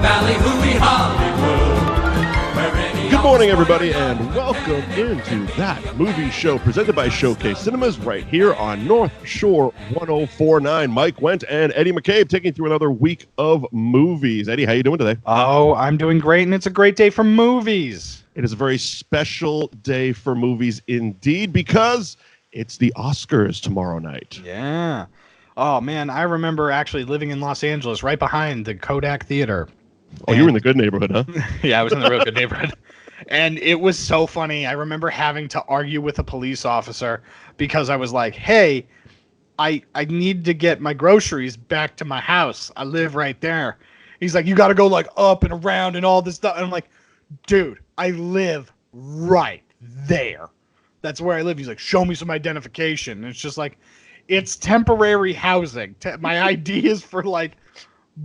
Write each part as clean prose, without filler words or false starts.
Valley, hooey Hollywood. Good morning, everybody, and welcome into That Movie Show, presented by Showcase Cinemas, right here on North Shore 104.9. Mike Wendt and Eddie McCabe taking you through another week of movies. Eddie, how you doing today? Oh, I'm doing great, and it's a great day for movies. It is a very special day for movies indeed, because it's the Oscars tomorrow night. Yeah. Oh, man, I remember actually living in Los Angeles, right behind the Kodak Theater. Oh, you were in the good neighborhood, huh? Yeah, I was in the real good neighborhood. And it was so funny. I remember having to argue with a police officer because I was like, hey, I need to get my groceries back to my house. I live right there. He's like, you got to go like up and around and all this stuff. And I'm like, dude, I live right there. That's where I live. He's like, show me some identification. And it's just like, it's temporary housing. My ID is for like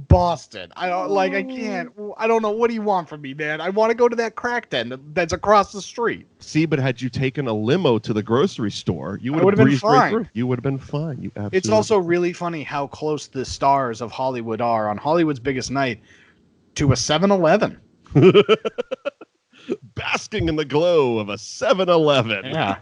Boston. I don't know. What do you want from me, man? I want to go to that crack den that's across the street. See, but had you taken a limo to the grocery store, you would have been breezed fine. right through. You would have been fine. You absolutely. It's also really funny how close the stars of Hollywood are on Hollywood's biggest night to a 7-Eleven. Basking in the glow of a 7-Eleven. Yeah.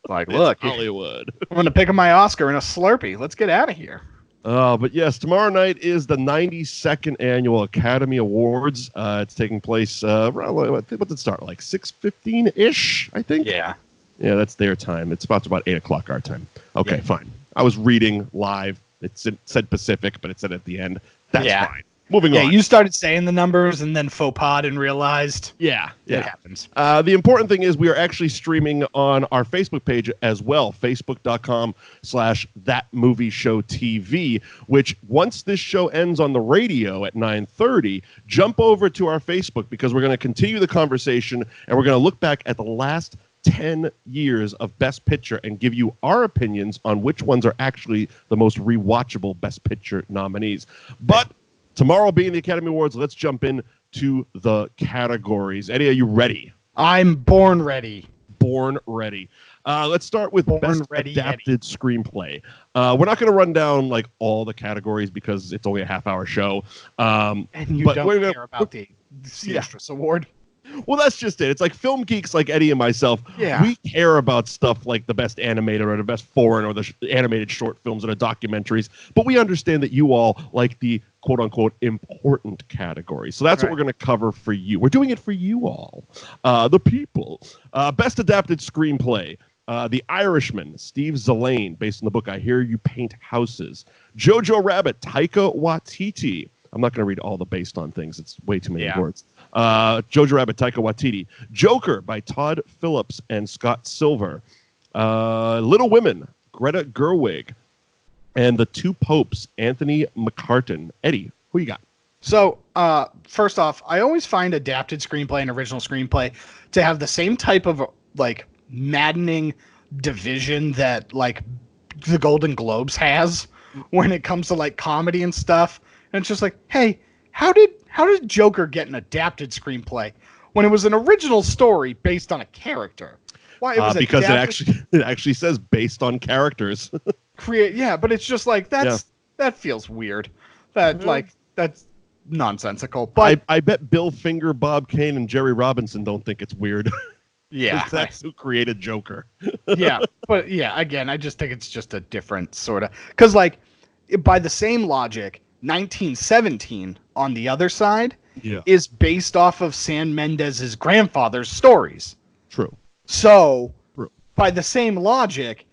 Like, It's look, Hollywood. I'm going to pick up my Oscar and a Slurpee. Let's get out of here. But yes, tomorrow night is the 92nd Annual Academy Awards. It's taking place around, what did it start, like 6:15-ish, I think? Yeah. Yeah, that's their time. It's about 8 o'clock our time. Okay, fine. I was reading live. It said Pacific, but it said at the end. That's fine. Moving on. Yeah, you started saying the numbers and then faux pas and realized. Yeah. It happens. The important thing is we are actually streaming on our Facebook page as well, facebook.com/thatmovieshowtv, which once this show ends on the radio at 9:30, jump over to our Facebook because we're going to continue the conversation and we're going to look back at the last 10 years of Best Picture and give you our opinions on which ones are actually the most rewatchable Best Picture nominees. But tomorrow being the Academy Awards, let's jump in to the categories. Eddie, are you ready? I'm born ready. Born ready. Let's start with Best Adapted Eddie. Screenplay. We're not going to run down like all the categories because it's only a half-hour show. And you don't care about the Siestrus Award. Well, that's just it. It's like film geeks like Eddie and myself. Yeah. We care about stuff like the best animated or the best foreign or the animated short films or the documentaries. But we understand that you all like the quote-unquote important categories. So that's what we're going to cover for you. We're doing it for you all, the people. Best Adapted Screenplay. The Irishman, Steve Zissou, based on the book I Hear You Paint Houses. Jojo Rabbit, Taika Waititi. I'm not going to read all the based on things. It's way too many words. Jojo Rabbit, Taika Waititi. Joker by Todd Phillips and Scott Silver. Little Women, Greta Gerwig. And The Two Popes, Anthony McCartan. Eddie, who you got? So, first off, I always find adapted screenplay and original screenplay to have the same type of, like, maddening division that, like, the Golden Globes has when it comes to, like, comedy and stuff. And it's just like, hey, how did Joker get an adapted screenplay when it was an original story based on a character? Why? It was because it actually says based on characters. But it's just like that feels weird. That's nonsensical. But I bet Bill Finger, Bob Kane, and Jerry Robinson don't think it's weird. Yeah, that's who created Joker. Again, I just think it's just a different sort of, because like by the same logic, 1917 on the other side is based off of Sam Mendes' grandfather's stories. True. So by the same logic,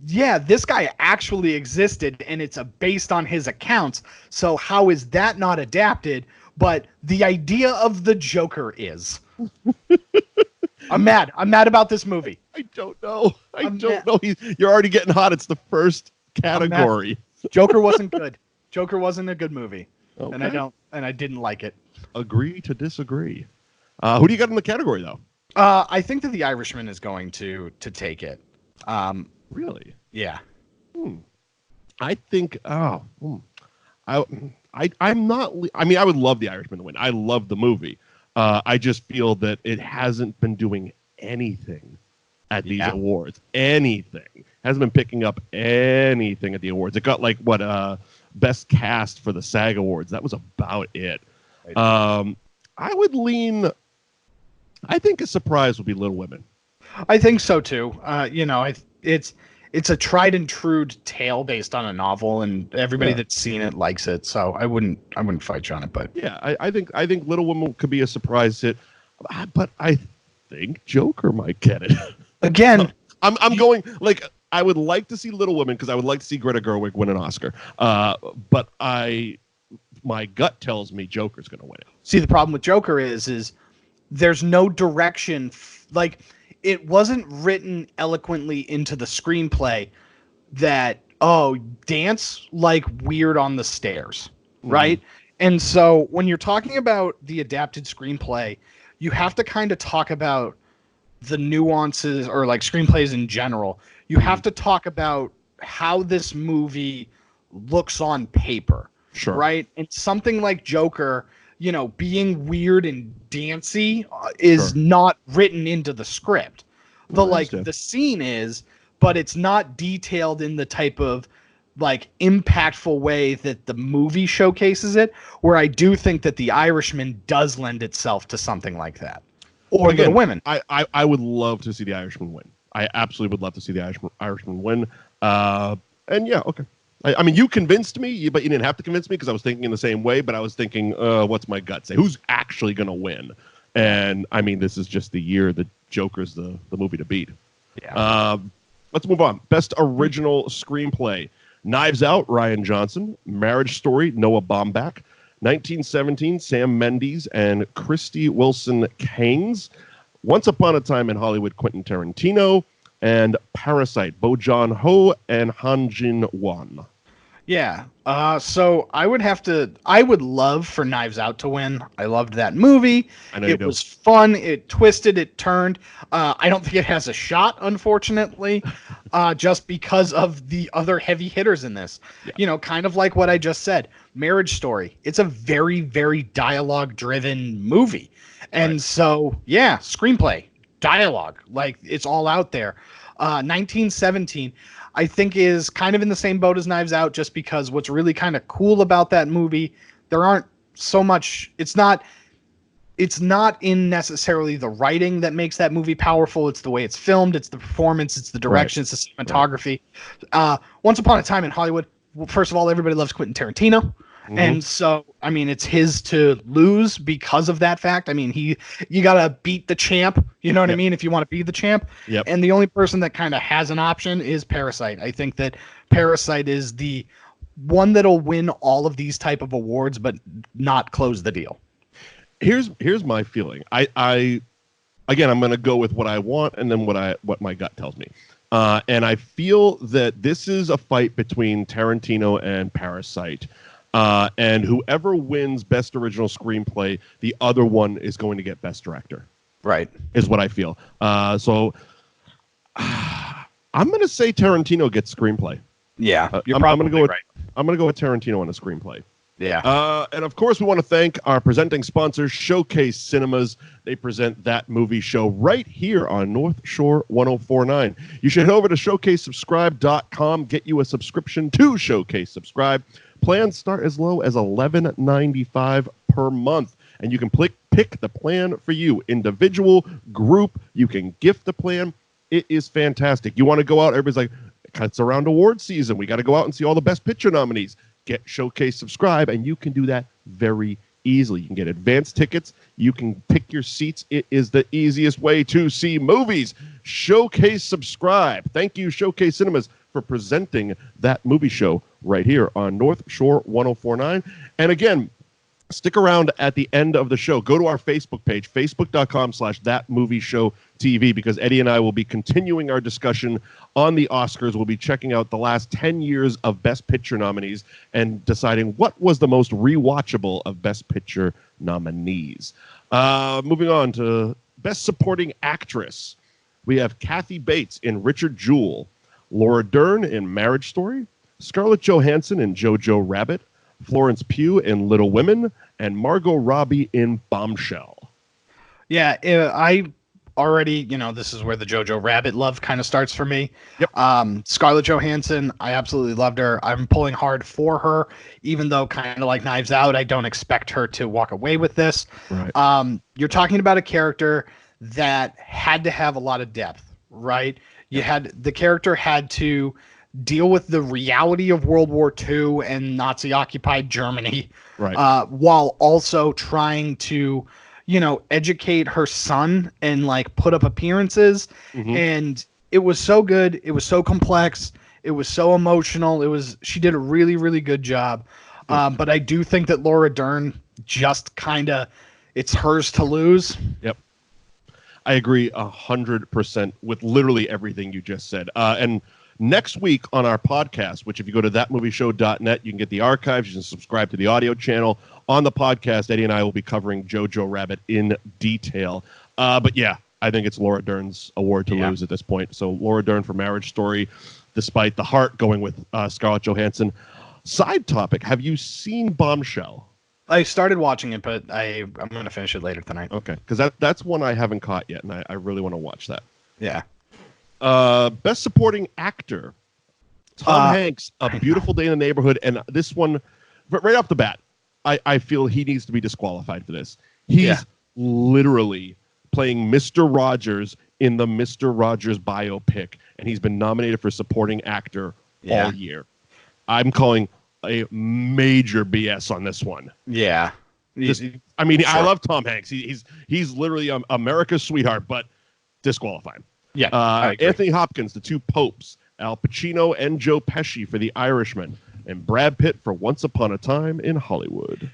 this guy actually existed and it's based on his accounts. So how is that not adapted? But the idea of the Joker is. I'm mad. I'm mad about this movie. I don't know. I don't know. You're already getting hot. It's the first category. Joker wasn't good. Joker wasn't a good movie. Okay. And I didn't like it. Agree to disagree. Who do you got in the category though? I think that The Irishman is going to take it. Really? Yeah. I think. I'm not. I mean, I would love The Irishman to win. I love the movie. I just feel that it hasn't been doing anything at these awards. Anything. Hasn't been picking up anything at the awards. It got like best cast for the SAG Awards. That was about it. I would lean. I think a surprise would be Little Women. I think so too. It's a tried and true tale based on a novel, and everybody that's seen it likes it. So I wouldn't fight you on it. But yeah, I think Little Women could be a surprise hit, but I think Joker might get it. Again, I'm going like I would like to see Little Women because I would like to see Greta Gerwig win an Oscar. But my gut tells me Joker's going to win it. See, the problem with Joker is there's no direction. Like, it wasn't written eloquently into the screenplay that, dance like weird on the stairs, right? And so when you're talking about the adapted screenplay, you have to kind of talk about the nuances, or like screenplays in general. You have to talk about how this movie looks on paper, right? And something like Joker, being weird and dancey is not written into the script. The scene is, but it's not detailed in the type of like impactful way that the movie showcases it, where I do think that The Irishman does lend itself to something like that. Or Little Women. I would love to see The Irishman win. I absolutely would love to see The Irishman win. And yeah, okay. I mean, you convinced me, but you didn't have to convince me because I was thinking in the same way, but I was thinking, what's my gut say? Who's actually going to win? And I mean, this is just the year that Joker's the movie to beat. Yeah. Let's move on. Best Original Screenplay. Knives Out, Rian Johnson. Marriage Story, Noah Baumbach. 1917, Sam Mendes and Christy Wilson Caines. Once Upon a Time in Hollywood, Quentin Tarantino. And Parasite, Bo Joon-ho and Han Jin-won. Yeah. So I would love for Knives Out to win. I loved that movie. It was fun. It twisted, it turned. I don't think it has a shot, unfortunately, just because of the other heavy hitters in this. Yeah. Kind of like what I just said. Marriage Story. It's a very, very dialogue-driven movie. And so, yeah, screenplay, dialogue, like it's all out there. 1917, I think, is kind of in the same boat as Knives Out, just because what's really kind of cool about that movie, there aren't so much, it's not in necessarily the writing that makes that movie powerful. It's the way it's filmed, it's the performance, it's the direction, it's the cinematography. Once Upon a Time in Hollywood, well, first of all, everybody loves Quentin Tarantino. And so, I mean, it's his to lose because of that fact. I mean, you got to beat the champ, you know what I mean, if you want to be the champ. And the only person that kind of has an option is Parasite. I think that Parasite is the one that'll win all of these type of awards, but not close the deal. Here's my feeling. I again, I'm going to go with what I want and then what my gut tells me. And I feel that this is a fight between Tarantino and Parasite. And whoever wins Best Original Screenplay, the other one is going to get Best Director. Right. Is what I feel. So I'm going to say Tarantino gets screenplay. Yeah, I'm going to go with, right. I'm going to go with Tarantino on a screenplay. Yeah. And of course, we want to thank our presenting sponsors, Showcase Cinemas. They present That Movie Show right here on North Shore 1049. You should head over to showcasesubscribe.com, get you a subscription to Showcase Subscribe. Plans start as low as $11.95 per month, and you can pick the plan for you. Individual, group, you can gift the plan. It is fantastic. You want to go out, everybody's like, it's around award season. We got to go out and see all the Best Picture nominees. Get Showcase Subscribe, and you can do that very easily. You can get advance tickets. You can pick your seats. It is the easiest way to see movies. Showcase Subscribe. Thank you, Showcase Cinemas, for presenting That Movie Show right here on North Shore 1049. And again, stick around at the end of the show. Go to our Facebook page, facebook.com/thatmovieshowtv, because Eddie and I will be continuing our discussion on the Oscars. We'll be checking out the last 10 years of Best Picture nominees and deciding what was the most rewatchable of Best Picture nominees. Moving on to Best Supporting Actress. We have Kathy Bates in Richard Jewell, Laura Dern in Marriage Story, Scarlett Johansson in Jojo Rabbit, Florence Pugh in Little Women, and Margot Robbie in Bombshell. Yeah, already, this is where the Jojo Rabbit love kind of starts for me. Yep. Scarlett Johansson, I absolutely loved her. I'm pulling hard for her, even though kind of like Knives Out, I don't expect her to walk away with this. Right. You're talking about a character that had to have a lot of depth, right? The character had to deal with the reality of World War II and Nazi-occupied Germany, Right. While also trying to, educate her son and like put up appearances. Mhm. And it was so good. It was so complex. It was so emotional. She did a really, really good job. But I do think that Laura Dern just it's hers to lose. Yep. I agree 100% with literally everything you just said. And next week on our podcast, which if you go to thatmovieshow.net, you can get the archives. You can subscribe to the audio channel. On the podcast, Eddie and I will be covering Jojo Rabbit in detail. But yeah, I think it's Laura Dern's award to lose at this point. So Laura Dern for Marriage Story, despite the heart going with Scarlett Johansson. Side topic, have you seen Bombshell? I started watching it, but I'm going to finish it later tonight. Okay, because that's one I haven't caught yet, and I really want to watch that. Yeah. Best Supporting Actor, Tom Hanks, A Beautiful Day in the Neighborhood, and this one, right off the bat, I feel he needs to be disqualified for this. He's literally playing Mr. Rogers in the Mr. Rogers biopic, and he's been nominated for Supporting Actor all year. I'm calling a major BS on this one. Yeah. I love Tom Hanks. He's literally America's sweetheart, but disqualified. Yeah. Anthony Hopkins, The Two Popes, Al Pacino and Joe Pesci for The Irishman, and Brad Pitt for Once Upon a Time in Hollywood.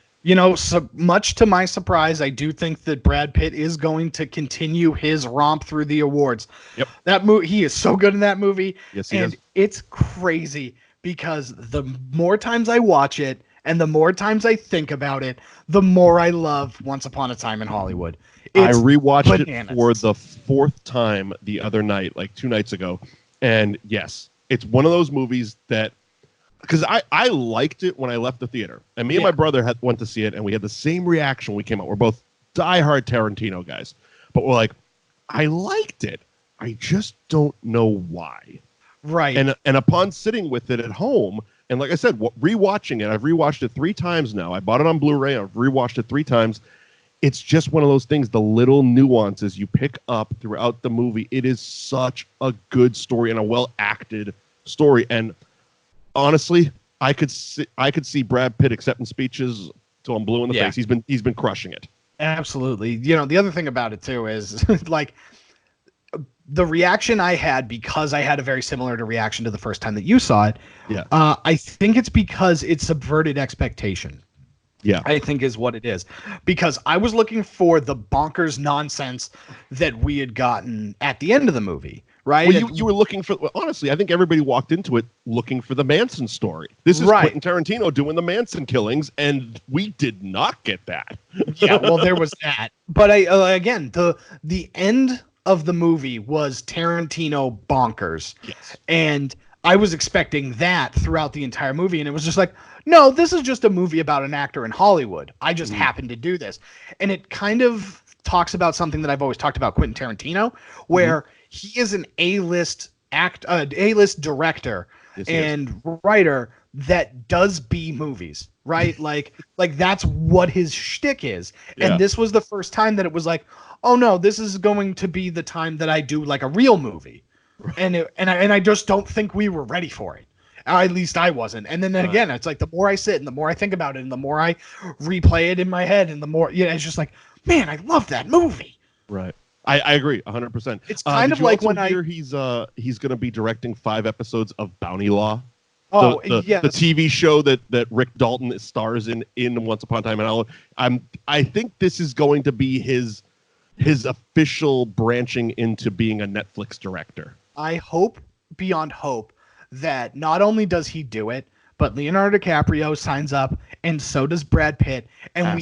So much to my surprise, I do think that Brad Pitt is going to continue his romp through the awards. Yep. That movie, he is so good in that movie. Yes, he is. It's crazy because the more times I watch it and the more times I think about it, the more I love Once Upon a Time in Hollywood. I rewatched it for the fourth time the other night, like 2 nights ago. And yes, it's one of those movies that, because I liked it when I left the theater. And me and my brother went to see it, and we had the same reaction when we came out. We're both diehard Tarantino guys. But we're like, I liked it. I just don't know why. Right. And upon sitting with it at home, and like I said, rewatching it, I've rewatched it 3 times now. I bought it on Blu-ray. I've rewatched it 3 times. It's just one of those things, the little nuances you pick up throughout the movie. It is such a good story and a well-acted story. And honestly, I could see Brad Pitt accepting speeches till I'm blue in the face. He's been crushing it. Absolutely. The other thing about it too is like the reaction I had, because I had a very similar reaction to the first time that you saw it. Yeah. I think it's because it subverted expectation. Yeah. I think is what it is. Because I was looking for the bonkers nonsense that we had gotten at the end of the movie, right? Well, you were looking for, honestly, I think everybody walked into it looking for the Manson story. This is Quentin Tarantino doing the Manson killings, and we did not get that. Yeah, well, there was that. But again, the end of the movie was Tarantino bonkers. Yes. And I was expecting that throughout the entire movie, and it was just like, no, this is just a movie about an actor in Hollywood. I just happened to do this. And it kind of talks about something that I've always talked about Quentin Tarantino, where he is an A-list director and writer that does B movies, right? like that's what his shtick is. And this was the first time that it was like, oh no, this is going to be the time that I do like a real movie. And I just don't think we were ready for it. At least I wasn't. And then again, it's like the more I sit and the more I think about it and the more I replay it in my head and the more, it's just like, man, I love that movie. Right. I agree 100%. It's kind of like when he's going to be directing 5 episodes of Bounty Law. Oh, the TV show that Rick Dalton stars in Once Upon a Time in Hollywood. I think this is going to be his official branching into being a Netflix director. I hope beyond hope that not only does he do it, but Leonardo DiCaprio signs up, and so does Brad Pitt, and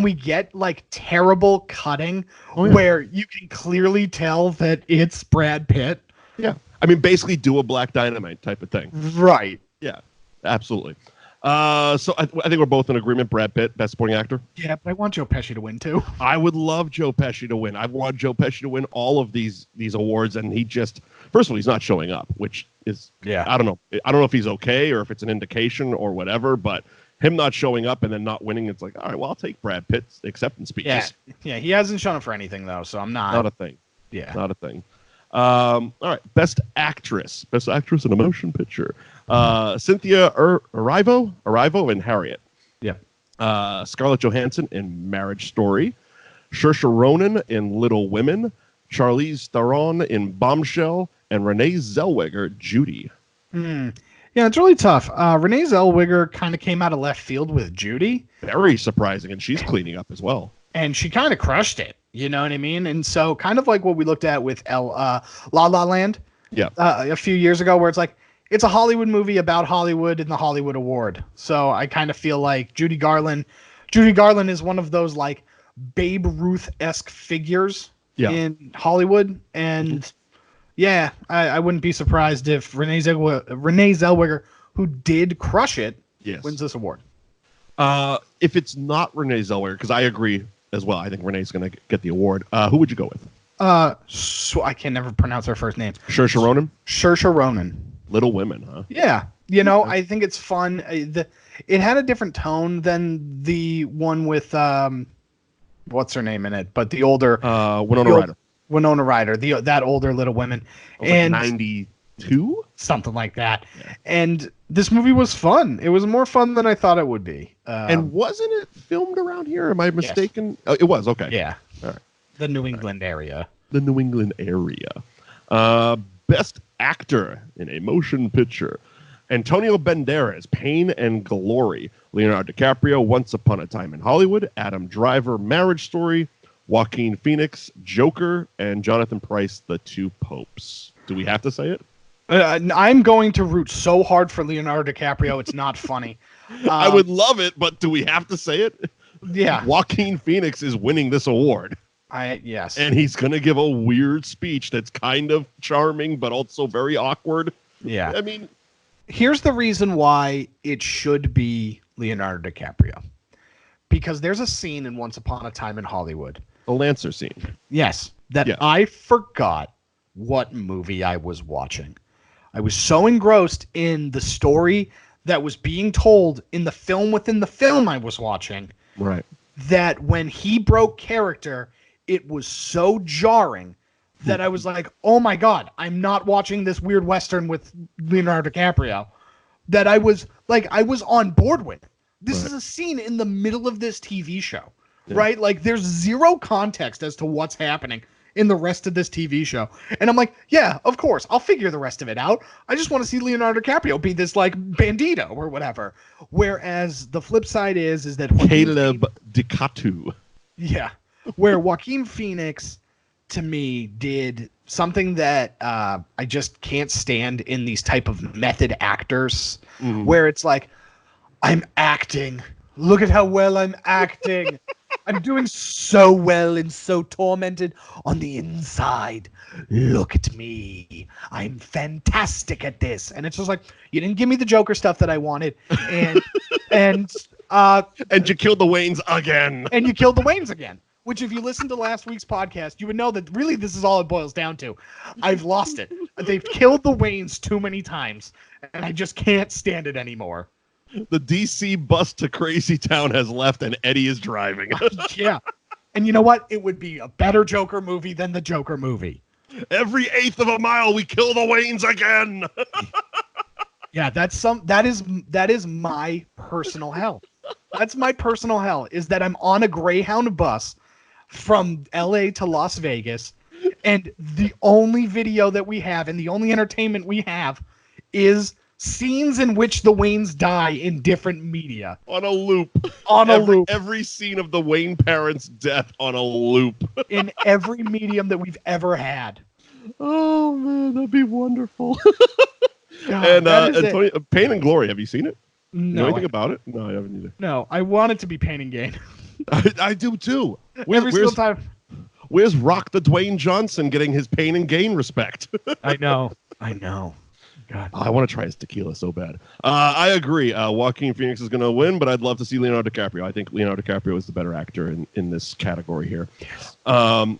we get like terrible cutting where you can clearly tell that it's Brad Pitt. Yeah, I mean, basically do a Black Dynamite type of thing. Right. Yeah, absolutely. So I think we're both in agreement. Brad Pitt, best supporting actor. Yeah, but I want Joe Pesci to win too. I would love Joe Pesci to win. I want Joe Pesci to win all of these awards, and he just, first of all, he's not showing up, which is, I don't know. I don't know if he's okay or if it's an indication or whatever, but him not showing up and then not winning, it's like, all right, well, I'll take Brad Pitt's acceptance speeches. Yeah, he hasn't shown up for anything though, so I'm not. Not a thing. Yeah, not a thing. All right, best actress in a motion picture. Cynthia Erivo in Harriet. Yeah. Scarlett Johansson in Marriage Story. Saoirse Ronan in Little Women. Charlize Theron in Bombshell, and Renee Zellweger, Judy. Yeah, it's really tough. Renee Zellweger kind of came out of left field with Judy. Very surprising, and she's cleaning up as well. And she kind of crushed it. You know what I mean? And so kind of like what we looked at with La La Land a few years ago, where it's like, it's a Hollywood movie about Hollywood and the Hollywood Award. So I kind of feel like Judy Garland is one of those like Babe Ruth-esque figures in Hollywood. And I wouldn't be surprised if Renee Zellweger, who did crush it, wins this award. If it's not Renee Zellweger, because I agree as well, I think Renee's going to get the award. Who would you go with? So I can never pronounce her first name. Saoirse Ronan? Saoirse Ronan. Little Women, huh? Yeah. You know, I think it's fun. It had a different tone than the one with, what's her name in it? But the older... Winona Ryder. Winona Ryder, that older Little Women. And like 92? Something like that. Yeah. And this movie was fun. It was more fun than I thought it would be. And wasn't it filmed around here? Am I mistaken? Yes. Oh, it was, okay. Yeah. All right. The New England area. The New England area. Best actor in a motion picture. Antonio Banderas, Pain and Glory. Leonardo DiCaprio, Once Upon a Time in Hollywood. Adam Driver, Marriage Story. Joaquin Phoenix, Joker. And Jonathan Pryce, The Two Popes. Do we have to say it? I'm going to root so hard for Leonardo DiCaprio. It's not funny. I would love it, but do we have to say it? Yeah. Joaquin Phoenix is winning this award. Yes. And he's going to give a weird speech that's kind of charming, but also very awkward. Yeah. I mean, here's the reason why it should be Leonardo DiCaprio. Because there's a scene in Once Upon a Time in Hollywood. The Lancer scene. Yes. I forgot what movie I was watching. I was so engrossed in the story that was being told in the film within the film I was watching. Right. That when he broke character, it was so jarring that I was like, oh my God, I'm not watching this weird Western with Leonardo DiCaprio. That I was on board with. This is a scene in the middle of this TV show, right? Like there's zero context as to what's happening in the rest of this TV show. And I'm like, yeah, of course, I'll figure the rest of it out. I just want to see Leonardo DiCaprio be this like bandito or whatever. Whereas the flip side is that Caleb DiCatu. Yeah. Where Joaquin Phoenix, to me, did something that I just can't stand in these type of method actors, where it's like, I'm acting. Look at how well I'm acting. I'm doing so well and so tormented on the inside. Look at me. I'm fantastic at this. And it's just like, you didn't give me the Joker stuff that I wanted. And you killed the Waynes again. And you killed the Waynes again. Which, if you listen to last week's podcast, you would know that really this is all it boils down to. I've lost it. They've killed the Waynes too many times, and I just can't stand it anymore. The DC bus to Crazy Town has left, and Eddie is driving. Yeah. And you know what? It would be a better Joker movie than the Joker movie. Every eighth of a mile, we kill the Waynes again. Yeah, that is my personal hell. That's my personal hell, is that I'm on a Greyhound bus from LA to Las Vegas, and the only video that we have and the only entertainment we have is scenes in which the Waynes die in different media. On a loop. Every scene of the Wayne parents' death on a loop. In every medium that we've ever had. Oh, man, that'd be wonderful. God, and Pain and Glory, have you seen it? No. You know anything about it? No, I haven't either. No, I want it to be Pain and Gain. I do too. Every single time. Where's Rock the Dwayne Johnson getting his Pain and Gain respect? I know. God. I want to try his tequila so bad. I agree. Joaquin Phoenix is going to win, but I'd love to see Leonardo DiCaprio. I think Leonardo DiCaprio is the better actor in this category here. Yes. And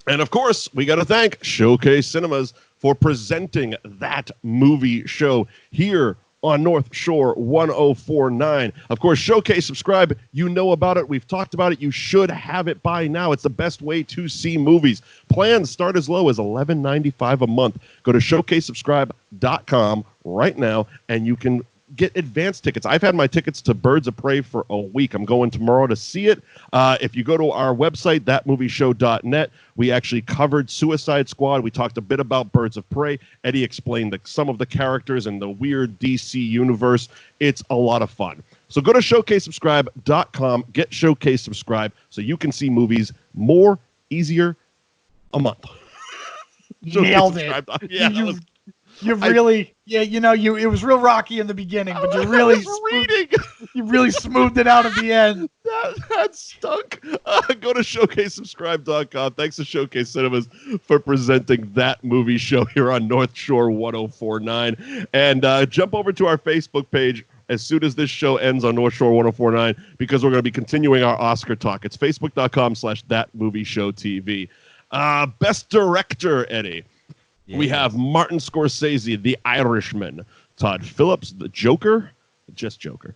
of course, we got to thank Showcase Cinemas for presenting that movie show here on North Shore 1049. Of course, Showcase, subscribe. You know about it. We've talked about it. You should have it by now. It's the best way to see movies. Plans start as low as $11.95 a month. Go to showcasesubscribe.com right now, and you can get advance tickets. I've had my tickets to Birds of Prey for a week. I'm going tomorrow to see it. If you go to our website, thatmovieshow.net, we actually covered Suicide Squad. We talked a bit about Birds of Prey. Eddie explained some of the characters and the weird DC universe. It's a lot of fun. So go to showcasesubscribe.com, get Showcase Subscribe so you can see movies more, easier, a month. Nailed it. Yeah, you really, it was real rocky in the beginning, but you really smoothed it out at the end. That stunk. Go to showcasesubscribe.com. Thanks to Showcase Cinemas for presenting that movie show here on North Shore 1049. And jump over to our Facebook page as soon as this show ends on North Shore 1049, because we're going to be continuing our Oscar talk. It's facebook.com/thatmovieshowtv. Best Director, Eddie. Yeah. We have Martin Scorsese, The Irishman. Todd Phillips, The Joker. Just Joker.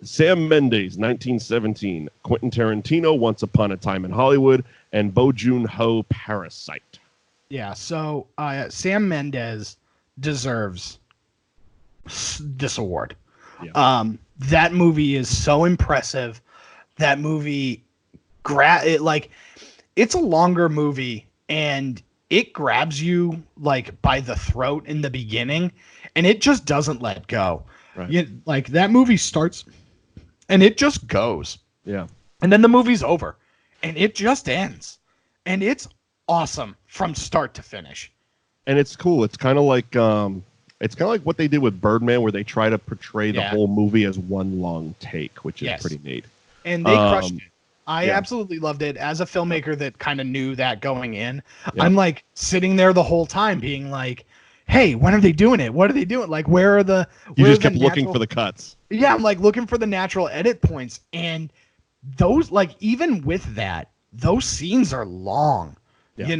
Sam Mendes, 1917. Quentin Tarantino, Once Upon a Time in Hollywood. And Bong Joon-ho, Parasite. Yeah, so Sam Mendes deserves this award. Yeah. That movie is so impressive. That movie, it's a longer movie, and it grabs you like by the throat in the beginning, and it just doesn't let go. Right. That movie starts and it just goes. Yeah. And then the movie's over and it just ends. And it's awesome from start to finish. And it's cool. It's kind of like what they did with Birdman, where they try to portray the whole movie as one long take, which is pretty neat. And they crushed it. I absolutely loved it. As a filmmaker that kind of knew that going in, I'm like sitting there the whole time being like, hey, when are they doing it? What are they doing? Like, where are the... You just kept looking for the cuts. Yeah, I'm like looking for the natural edit points. And those, even with that, those scenes are long. Yeah.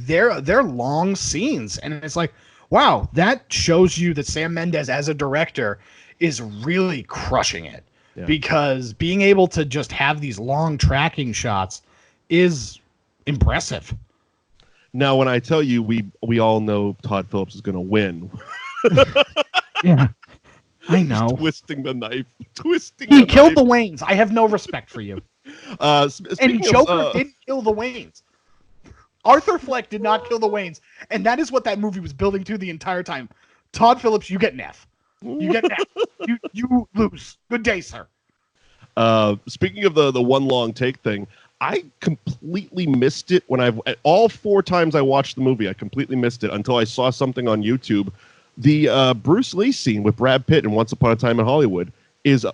They're long scenes. And it's like, wow, that shows you that Sam Mendes as a director is really crushing it. Yeah. Because being able to just have these long tracking shots is impressive. Now, when I tell you we all know Todd Phillips is going to win. Yeah, I know. Twisting the knife. He killed the Waynes. I have no respect for you. And Joker didn't kill the Waynes. Arthur Fleck did not kill the Waynes. And that is what that movie was building to the entire time. Todd Phillips, you get an F. You get that. You lose. Good day, sir. Speaking of the one long take thing, I completely missed it all 4 times I watched the movie. I completely missed it until I saw something on YouTube. The Bruce Lee scene with Brad Pitt in Once Upon a Time in Hollywood is a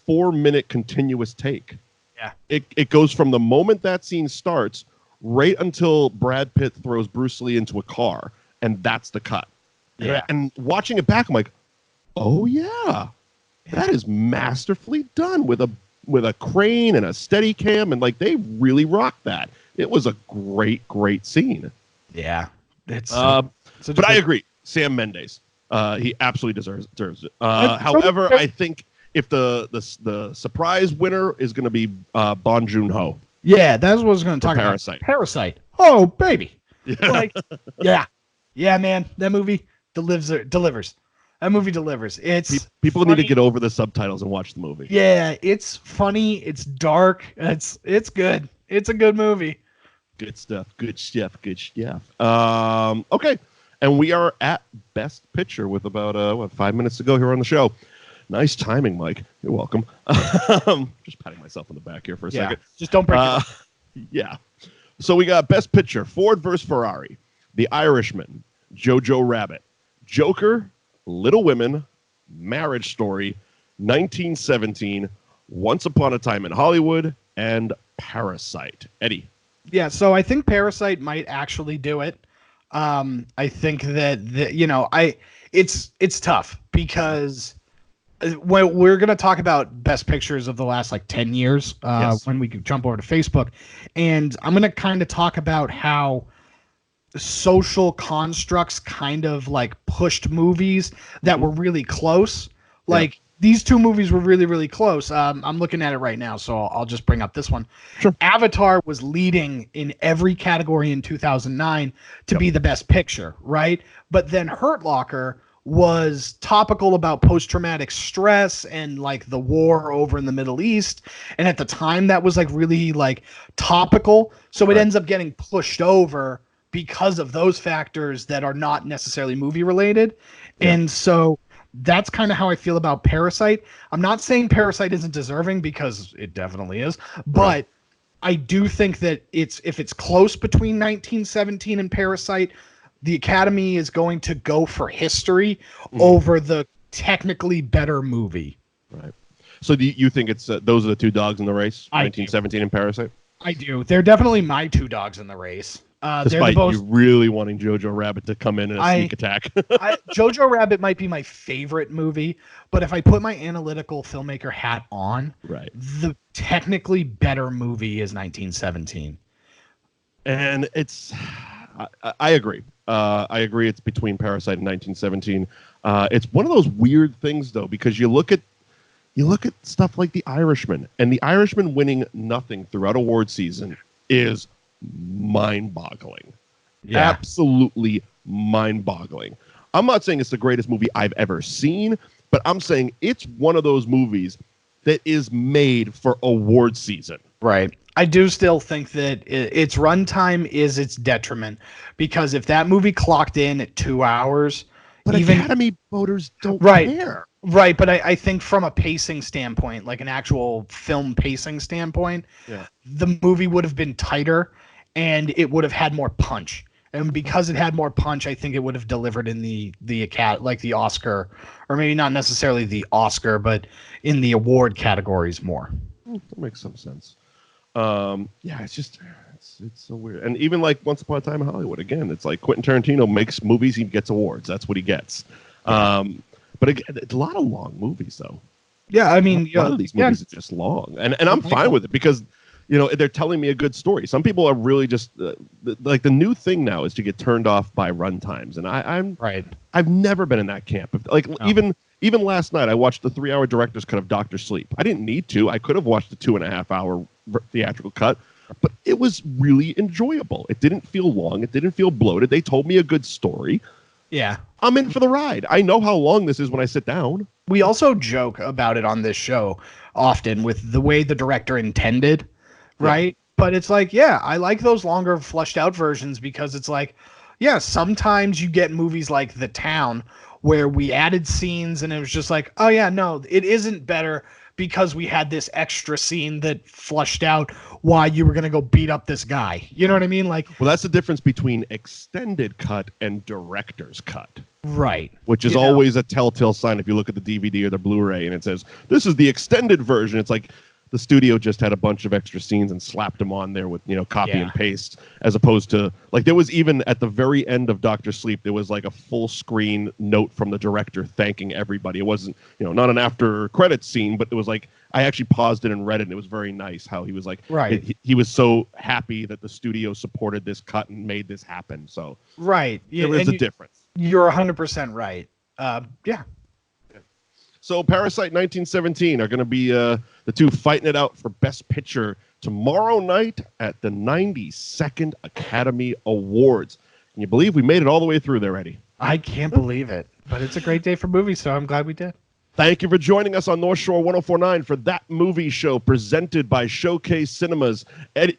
4-minute continuous take. Yeah. It goes from the moment that scene starts right until Brad Pitt throws Bruce Lee into a car, and that's the cut. Yeah. And watching it back, I'm like, oh yeah, that is masterfully done with a crane and a steady cam, and they really rocked that. It was a great scene. Yeah, but I agree, Sam Mendes, he absolutely deserves it. However, I think if the surprise winner is going to be Bong Joon-ho. Yeah, that's what I was going to talk about. Parasite. Oh baby, yeah, man, that movie delivers. That movie delivers. It's people funny. Need to get over the subtitles and watch the movie. Yeah, it's funny. It's dark. It's good. It's a good movie. Good stuff. Okay, and we are at Best Picture with about 5 minutes to go here on the show. Nice timing, Mike. You're welcome. Just patting myself on the back here for a second. Just don't break it. Yeah. So we got Best Picture: Ford vs. Ferrari, The Irishman, Jojo Rabbit, Joker, Little Women, Marriage Story, 1917, Once Upon a Time in Hollywood, and Parasite. Eddie. Yeah, so I think Parasite might actually do it. I think that it's tough because when we're going to talk about best pictures of the last like 10 years when we jump over to Facebook, and I'm going to kind of talk about how social constructs kind of like pushed movies that were really close. Like these two movies were really, really close. I'm looking at it right now, so I'll just bring up this one. Sure. Avatar was leading in every category in 2009 to be the best picture, right? But then Hurt Locker was topical about post-traumatic stress and like the war over in the Middle East. And at the time that was like really like topical. So it ends up getting pushed over because of those factors that are not necessarily movie related. Yeah. And so that's kind of how I feel about Parasite. I'm not saying Parasite isn't deserving because it definitely is, but I do think that if it's close between 1917 and Parasite, the Academy is going to go for history over the technically better movie. Right. So do you think it's those are the two dogs in the race, 1917 and Parasite? I do. They're definitely my two dogs in the race. Despite you really wanting Jojo Rabbit to come in a sneak attack. Jojo Rabbit might be my favorite movie, but if I put my analytical filmmaker hat on, the technically better movie is 1917. And I agree. I agree it's between Parasite and 1917. It's one of those weird things, though, because you look at stuff like The Irishman, and The Irishman winning nothing throughout award season is mind-boggling. Absolutely mind-boggling. I'm not saying it's the greatest movie I've ever seen, but I'm saying it's one of those movies that is made for award season. Right. I do still think that its runtime is its detriment, because if that movie clocked in at 2 hours, but even Academy voters don't care. Right, but I think from a pacing standpoint, like an actual film pacing standpoint, the movie would have been tighter and it would have had more punch. And because it had more punch, I think it would have delivered in the Oscar, or maybe not necessarily the Oscar, but in the award categories more. That makes some sense. It's so weird. And even like Once Upon a Time in Hollywood, again, it's like Quentin Tarantino makes movies, he gets awards. That's what he gets. But again, it's a lot of long movies, though. Yeah, I mean, a lot of these movies are just long, and I'm fine with it because they're telling me a good story. Some people are really just like the new thing now is to get turned off by runtimes, and I'm right. I've never been in that camp. Even last night, I watched the 3-hour director's cut of Dr. Sleep. I didn't need to. I could have watched the 2.5-hour theatrical cut, but it was really enjoyable. It didn't feel long. It didn't feel bloated. They told me a good story. Yeah. I'm in for the ride. I know how long this is when I sit down. We also joke about it on this show often with the way the director intended, right? Yeah. But it's like, I like those longer fleshed out versions because it's like, sometimes you get movies like The Town where we added scenes and it was just like, oh yeah, no, it isn't better because we had this extra scene that flushed out why you were going to go beat up this guy. You know what I mean? Like, well, that's the difference between extended cut and director's cut. Right. Which is always a telltale sign if you look at the DVD or the Blu-ray and it says, this is the extended version. It's like the studio just had a bunch of extra scenes and slapped them on there with, copy and paste, as opposed to, like, there was even at the very end of Dr. Sleep, there was like a full screen note from the director thanking everybody. It wasn't, not an after credits scene, but it was like, I actually paused it and read it, and it was very nice how he was like, he was so happy that the studio supported this cut and made this happen. So there was a difference. You're 100% right. So Parasite 1917 are going to be the two fighting it out for Best Picture tomorrow night at the 92nd Academy Awards. Can you believe we made it all the way through there, Eddie? I can't believe it, but it's a great day for movies, so I'm glad we did. Thank you for joining us on North Shore 1049 for That Movie Show, presented by Showcase Cinemas.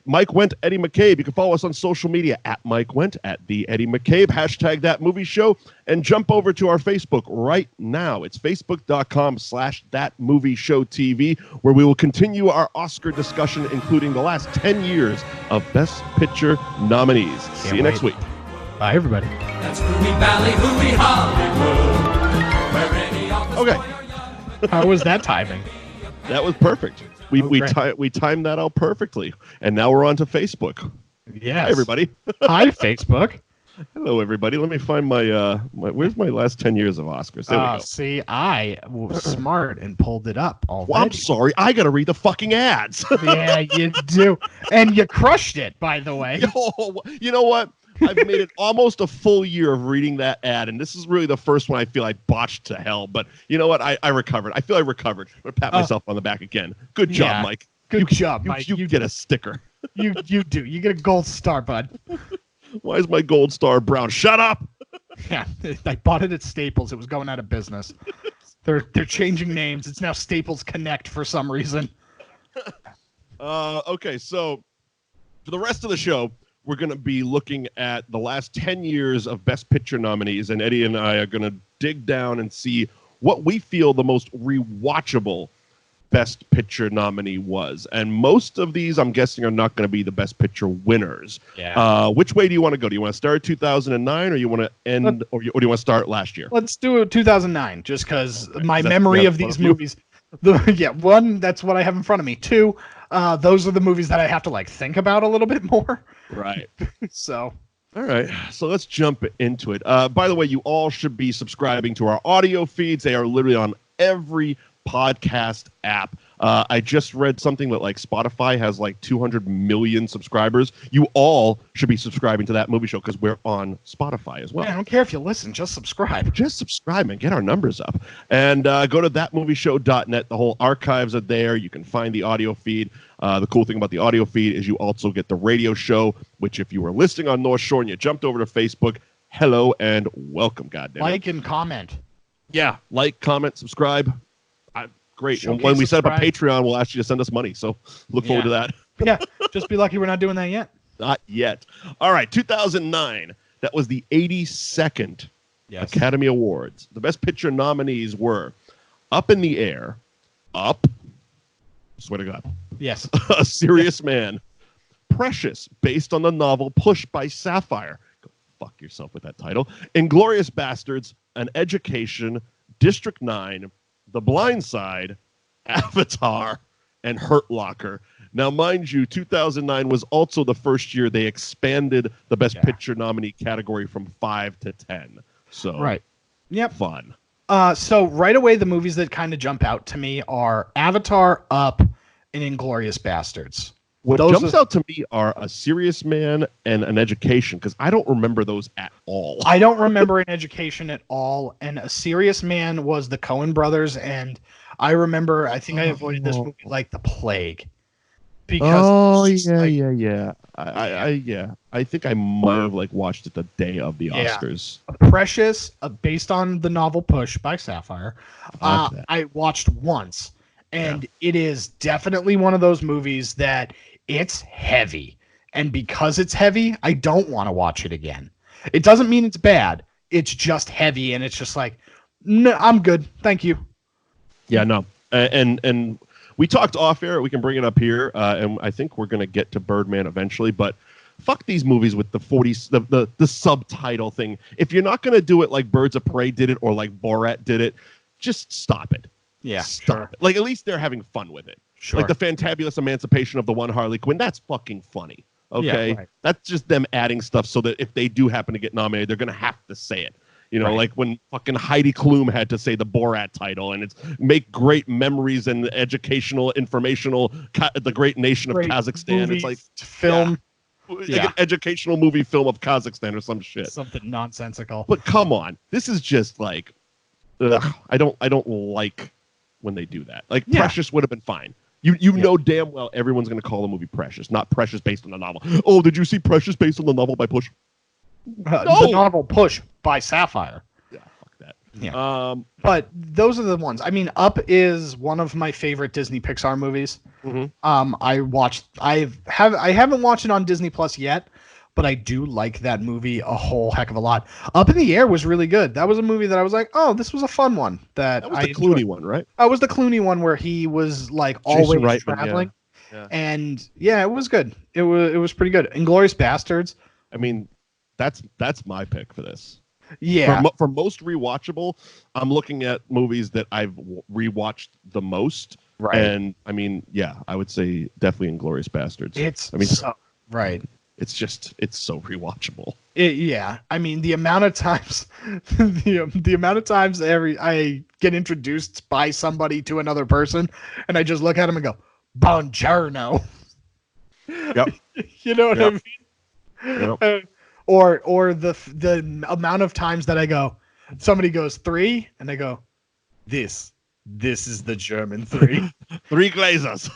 Mike Wendt, Eddie McCabe. You can follow us on social media at Mike Wendt, at the Eddie McCabe, hashtag That Movie Show, and jump over to our Facebook right now. It's facebook.com/That Movie Show TV, where we will continue our Oscar discussion, including the last 10 years of Best Picture nominees. See you next week. Bye, everybody. That's Movie Valley, Movie Hollywood. Where any Okay. How was that timing? That was perfect. We timed that out perfectly, and now we're on to Facebook. Yes. Hi, everybody. Hi, Facebook. Hello, everybody. Let me find where's my last 10 years of Oscars? There we go. See, I was smart and pulled it up already. Well, I'm sorry. I got to read the fucking ads. Yeah, you do. And you crushed it, by the way. You know what? I've made it almost a full year of reading that ad, and this is really the first one I feel I botched to hell. But you know what? I recovered. I feel I recovered. I'm going to pat myself on the back again. Good job, Mike. Good job, Mike. You get a sticker. You do. You get a gold star, bud. Why is my gold star brown? Shut up! Yeah, I bought it at Staples. It was going out of business. They're changing names. It's now Staples Connect for some reason. Okay, so for the rest of the show, we're going to be looking at the last 10 years of Best Picture nominees, and Eddie and I are going to dig down and see what we feel the most rewatchable Best Picture nominee was. And most of these, I'm guessing, are not going to be the Best Picture winners. Yeah. Which way do you want to go? Do you want to start at 2009, or you want to end, or do you want to start last year? Let's do it 2009, just because my memory of these movies. One, that's what I have in front of me. Two, those are the movies that I have to think about a little bit more. Right. So. All right, so let's jump into it. By the way, you all should be subscribing to our audio feeds. They are literally on every podcast app. I just read something that Spotify has 200 million subscribers. You all should be subscribing to That Movie Show because we're on Spotify as well. Yeah, I don't care if you listen, just subscribe. Just subscribe and get our numbers up. And go to thatmovieshow.net. The whole archives are there. You can find the audio feed. The cool thing about the audio feed is you also get the radio show, which if you were listening on North Shore and you jumped over to Facebook, hello and welcome, goddammit. Like and comment. Yeah, comment, subscribe. Great. When we set up a Patreon, we'll ask you to send us money. So look forward to that. Yeah, just be lucky we're not doing that yet. Not yet. All right, 2009. That was the 82nd Academy Awards. The Best Picture nominees were Up in the Air, Up, swear to God. Yes. A Serious Man, Precious, based on the novel Push by Sapphire. Go fuck yourself with that title. Inglourious Bastards, An Education, District 9, The Blind Side, Avatar, and Hurt Locker. Now, mind you, 2009 was also the first year they expanded the Best Picture nominee category from 5 to 10. So, right. Yep. Fun. So right away, the movies that kind of jump out to me are Avatar, Up, and Inglourious Bastards. What jumps out to me are A Serious Man and An Education, because I don't remember those at all. I don't remember An Education at all, and A Serious Man was the Coen brothers, and I remember, I think I avoided this movie like the plague. Because I think I might have watched it the day of the Oscars. Precious, based on the novel Push by Sapphire, I watched once, and it is definitely one of those movies that it's heavy, and because it's heavy, I don't want to watch it again. It doesn't mean it's bad. It's just heavy, and it's just no, I'm good, thank you. Yeah, no, and we talked off air. We can bring it up here, and I think we're going to get to Birdman eventually. But fuck these movies with the 40s, the subtitle thing. If you're not going to do it like Birds of Prey did it or like Borat did it, just stop it. Yeah, stop it. At least they're having fun with it. Sure. Like the Fantabulous Emancipation of the One Harley Quinn. That's fucking funny. Okay, yeah, right. That's just them adding stuff so that if they do happen to get nominated, they're going to have to say it. You know, like when fucking Heidi Klum had to say the Borat title, and it's make great memories and educational, informational, the great nation of Kazakhstan. It's like film, like an educational movie film of Kazakhstan or some shit. Something nonsensical. But come on, this is just like, I don't like when they do that. Like Precious would have been fine. You know damn well everyone's going to call the movie Precious, not Precious based on the novel. Oh, did you see Precious based on the novel by Push? No! The novel Push by Sapphire. Yeah, fuck that. Yeah. But those are the ones. I mean, Up is one of my favorite Disney Pixar movies. Mm-hmm. I haven't watched it on Disney Plus yet, but I do like that movie a whole heck of a lot. Up in the Air was really good. That was a movie that I was like, oh, this was a fun one. That was the Clooney one, right? That was the Clooney one where he was like always Reitman, traveling. Yeah. And it was good. It was pretty good. Inglourious Bastards. I mean, that's my pick for this. Yeah. For most rewatchable, I'm looking at movies that I've rewatched the most. Right. And I mean, I would say definitely Inglourious Bastards. Right. it's so rewatchable. Yeah, I mean the amount of times, the amount of times I get introduced by somebody to another person, and I just look at them and go, "Buongiorno." Yep. You know what I mean? Yep. Or the amount of times that I go, somebody goes 3, and I go, this is the German 3. 3 glazers.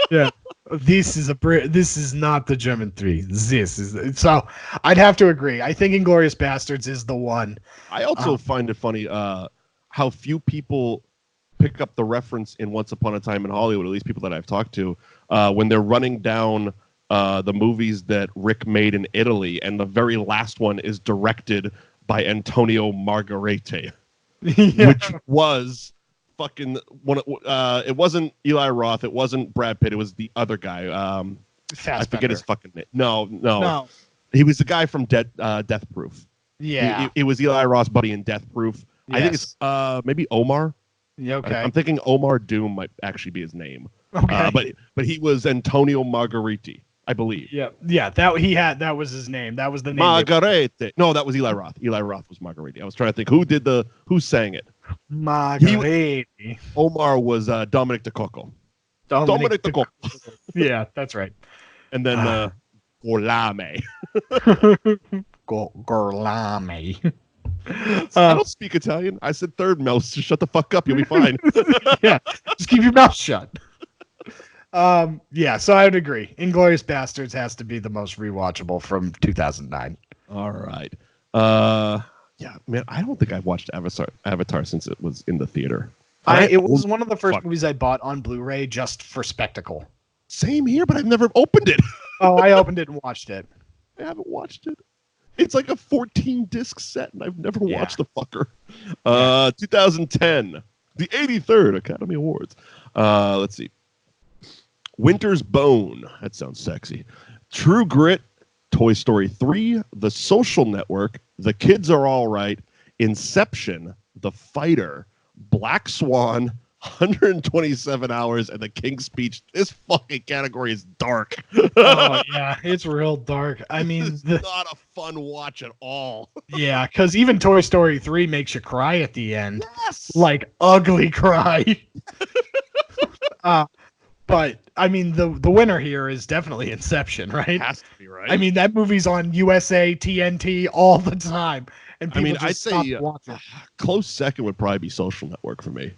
Yeah. This is not the German 3. This is so. I'd have to agree. I think Inglourious Bastards is the one. I also find it funny how few people pick up the reference in Once Upon a Time in Hollywood, at least people that I've talked to, when they're running down the movies that Rick made in Italy, and the very last one is directed by Antonio Margheriti, which was fucking one. It wasn't Eli Roth, it wasn't Brad Pitt, it was the other guy. I forget his fucking name. No. He was the guy from Death Proof. Yeah, it was Eli Roth's buddy in Death Proof. Yes. I think it's maybe Omar. Yeah, okay. I'm thinking Omar Doom might actually be his name. Okay. But he was Antonio Margheriti, I believe. Yeah. That was his name. That was the name. Margheriti. No, that was Eli Roth. Eli Roth was Margheriti. I was trying to think who sang it. Margheriti. Omar was Dominic DeCocco. Dominic DeCocco. Yeah, that's right. And then Gorlame. Gorlame. I don't speak Italian. I said third mouse. Just shut the fuck up. You'll be fine. Yeah, just keep your mouth shut. Yeah, so I would agree. Inglourious Bastards has to be the most rewatchable from 2009. All right. Yeah, man, I don't think I've watched Avatar since it was in the theater. It was one of the first movies I bought on Blu-ray just for spectacle. Same here, but I've never opened it. Oh, I opened it and watched it. I haven't watched it. It's like a 14-disc set, and I've never watched the fucker. 2010, the 83rd Academy Awards. Let's see. Winter's Bone. That sounds sexy. True Grit, Toy Story 3, The Social Network, The Kids Are All Right, Inception, The Fighter, Black Swan, 127 Hours, and The King's Speech. This fucking category is dark. Oh, yeah, it's real dark. I mean, it's not a fun watch at all. Yeah, because even Toy Story 3 makes you cry at the end. Yes! Like, ugly cry. But, I mean, the winner here is definitely Inception, right? It has to be, right? I mean, that movie's on USA, TNT all the time. And people I'd say watching. Close second would probably be Social Network for me.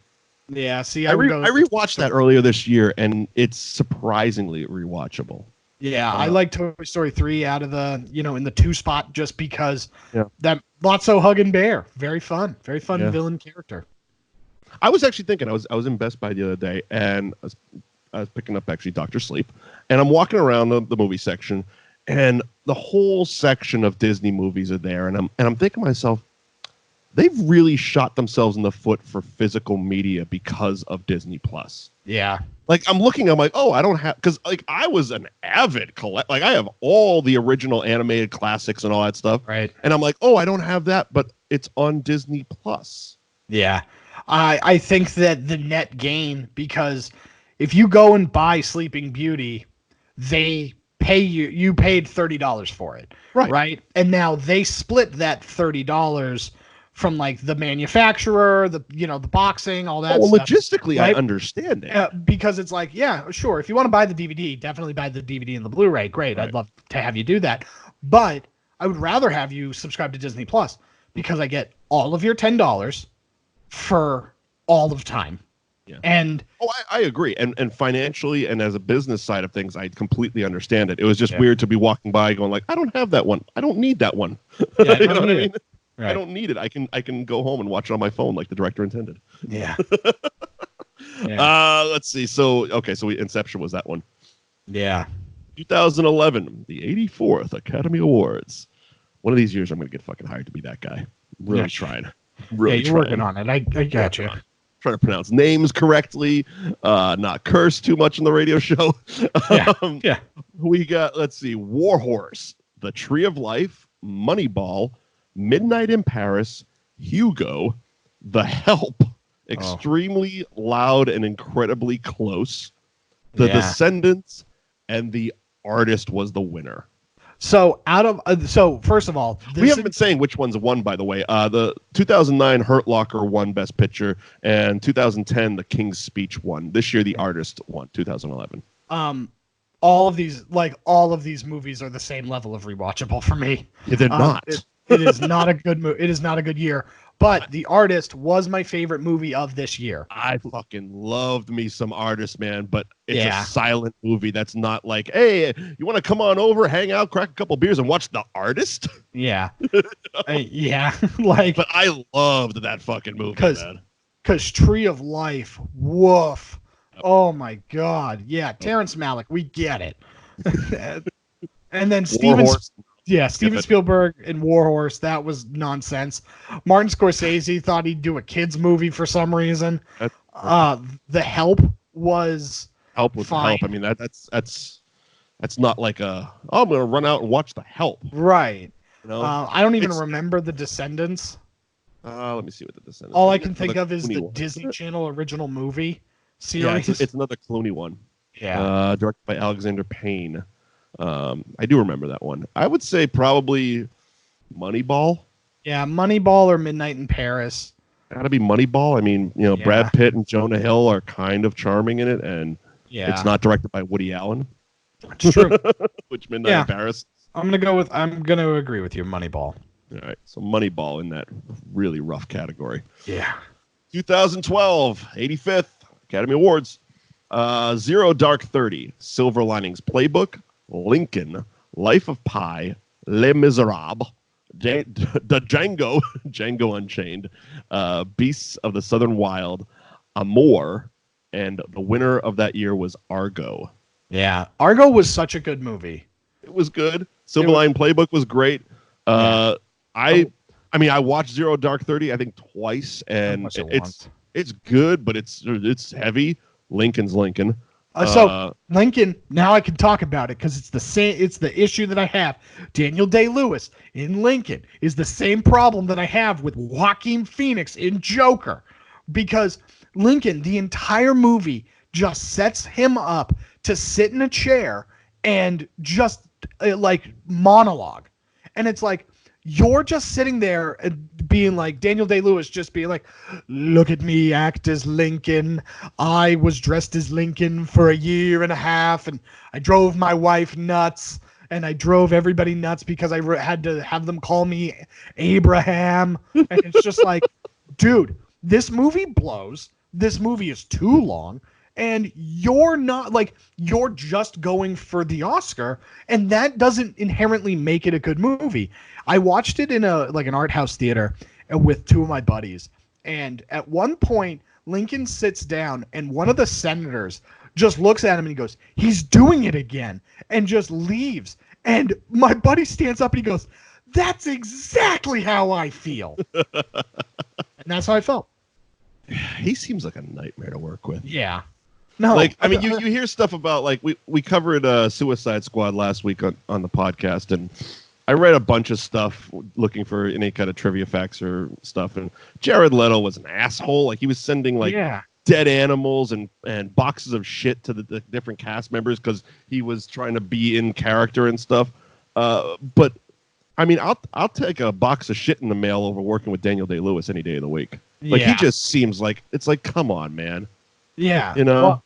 Yeah, see, I rewatched that earlier this year, and it's surprisingly rewatchable. Yeah, I like Toy Story 3 out of the, in the 2 spot just because that Lotso hugging bear, very fun villain character. I was actually thinking, I was in Best Buy the other day, and I was picking up actually Dr. Sleep, and I'm walking around the movie section, and the whole section of Disney movies are there, and I'm thinking to myself, they've really shot themselves in the foot for physical media because of Disney Plus. Yeah. Like, I'm like, oh, I don't have, because like I was an avid like I have all the original animated classics and all that stuff. Right. And I'm like, oh, I don't have that, but it's on Disney Plus. Yeah. I think that the net gain, because if you go and buy Sleeping Beauty, they pay you paid $30 for it. Right. And now they split that $30 from like the manufacturer, the boxing, all that stuff. Logistically, right? I understand it. Because it's like, yeah, sure. If you want to buy the DVD, definitely buy the DVD and the Blu-ray. Great. Right. I'd love to have you do that. But I would rather have you subscribe to Disney Plus because I get all of your $10 for all of time. Yeah. And I agree. And financially and as a business side of things, I completely understand it. It was just weird to be walking by going like, I don't have that one. I don't need that one. Yeah, you know what I mean? Right. I don't need it. I can go home and watch it on my phone like the director intended. Yeah. Let's see. So Inception was that one. Yeah. 2011, the 84th Academy Awards. One of these years I'm going to get fucking hired to be that guy. I'm really trying. Really you're working on it. I got you. Trying to pronounce names correctly, not curse too much on the radio show. We got, let's see, Warhorse, The Tree of Life, Moneyball, Midnight in Paris, Hugo, The Help, Extremely Loud and Incredibly Close, The Descendants, and The Artist was the winner. So first of all, we haven't been saying which ones won, by the way. The 2009 Hurt Locker won Best Picture, and 2010 The King's Speech won. This year, The Artist won. 2011. All of these movies are the same level of rewatchable for me. Yeah, they're not. It is not a good movie. It is not a good year. But The Artist was my favorite movie of this year. I fucking loved me some Artist, man. But it's a silent movie. That's not like, hey, you want to come on over, hang out, crack a couple beers, and watch The Artist? Yeah, yeah. Like, but I loved that fucking movie, man. Because Tree of Life, woof. Oh my God, yeah. Terrence Malick, we get it. And then Steven Spielberg and Warhorse, that was nonsense. Martin Scorsese thought he'd do a kids movie for some reason. The Help was fine. Help. I mean, that's not like I'm gonna run out and watch The Help. Right. You know? I don't even remember The Descendants. Let me see what The Descendants. All I can think of is the Disney Channel original movie series. Yeah, it's another Clooney one. Yeah. Directed by Alexander Payne. I do remember that one. I would say probably Moneyball. Yeah, Moneyball or Midnight in Paris. Gotta be Moneyball. I mean, Brad Pitt and Jonah Hill are kind of charming in it, and it's not directed by Woody Allen. It's true. Which Midnight in Paris. I'm gonna agree with you, Moneyball. All right, so Moneyball in that really rough category. Yeah. 2012, 85th Academy Awards. Zero Dark 30, Silver Linings Playbook, Lincoln, Life of Pi, Les Miserables, the Django Unchained, Beasts of the Southern Wild, Amour, and the winner of that year was Argo. Yeah, Argo was such a good movie. It was good. Silver Lining Playbook was great. I watched Zero Dark 30 I think twice, and it's good, but it's heavy. Lincoln's Lincoln. So Lincoln, now I can talk about it because it's the same. It's the issue that I have. Daniel Day-Lewis in Lincoln is the same problem that I have with Joaquin Phoenix in Joker, because Lincoln, the entire movie just sets him up to sit in a chair and just like monologue, and it's like you're just sitting there and being like Daniel Day-Lewis, just being like, look at me act as Lincoln. I was dressed as Lincoln for a year and a half, and I drove my wife nuts, and I drove everybody nuts because I had to have them call me Abraham. And it's just like, dude, this movie blows. This movie is too long. And you're not like, you're just going for the Oscar, and that doesn't inherently make it a good movie. I watched it in an art house theater with two of my buddies, and at one point Lincoln sits down and one of the senators just looks at him and he goes, he's doing it again, and just leaves. And my buddy stands up and he goes, that's exactly how I feel. And that's how I felt. He seems like a nightmare to work with. Yeah. No, like, I mean, you hear stuff about, like, we covered Suicide Squad last week on the podcast, and I read a bunch of stuff looking for any kind of trivia facts or stuff, and Jared Leto was an asshole. Like, he was sending, like, dead animals and boxes of shit to the different cast members because he was trying to be in character and stuff. But, I mean, I'll take a box of shit in the mail over working with Daniel Day-Lewis any day of the week. Like, he just seems like, it's like, come on, man. Yeah. You know? Well,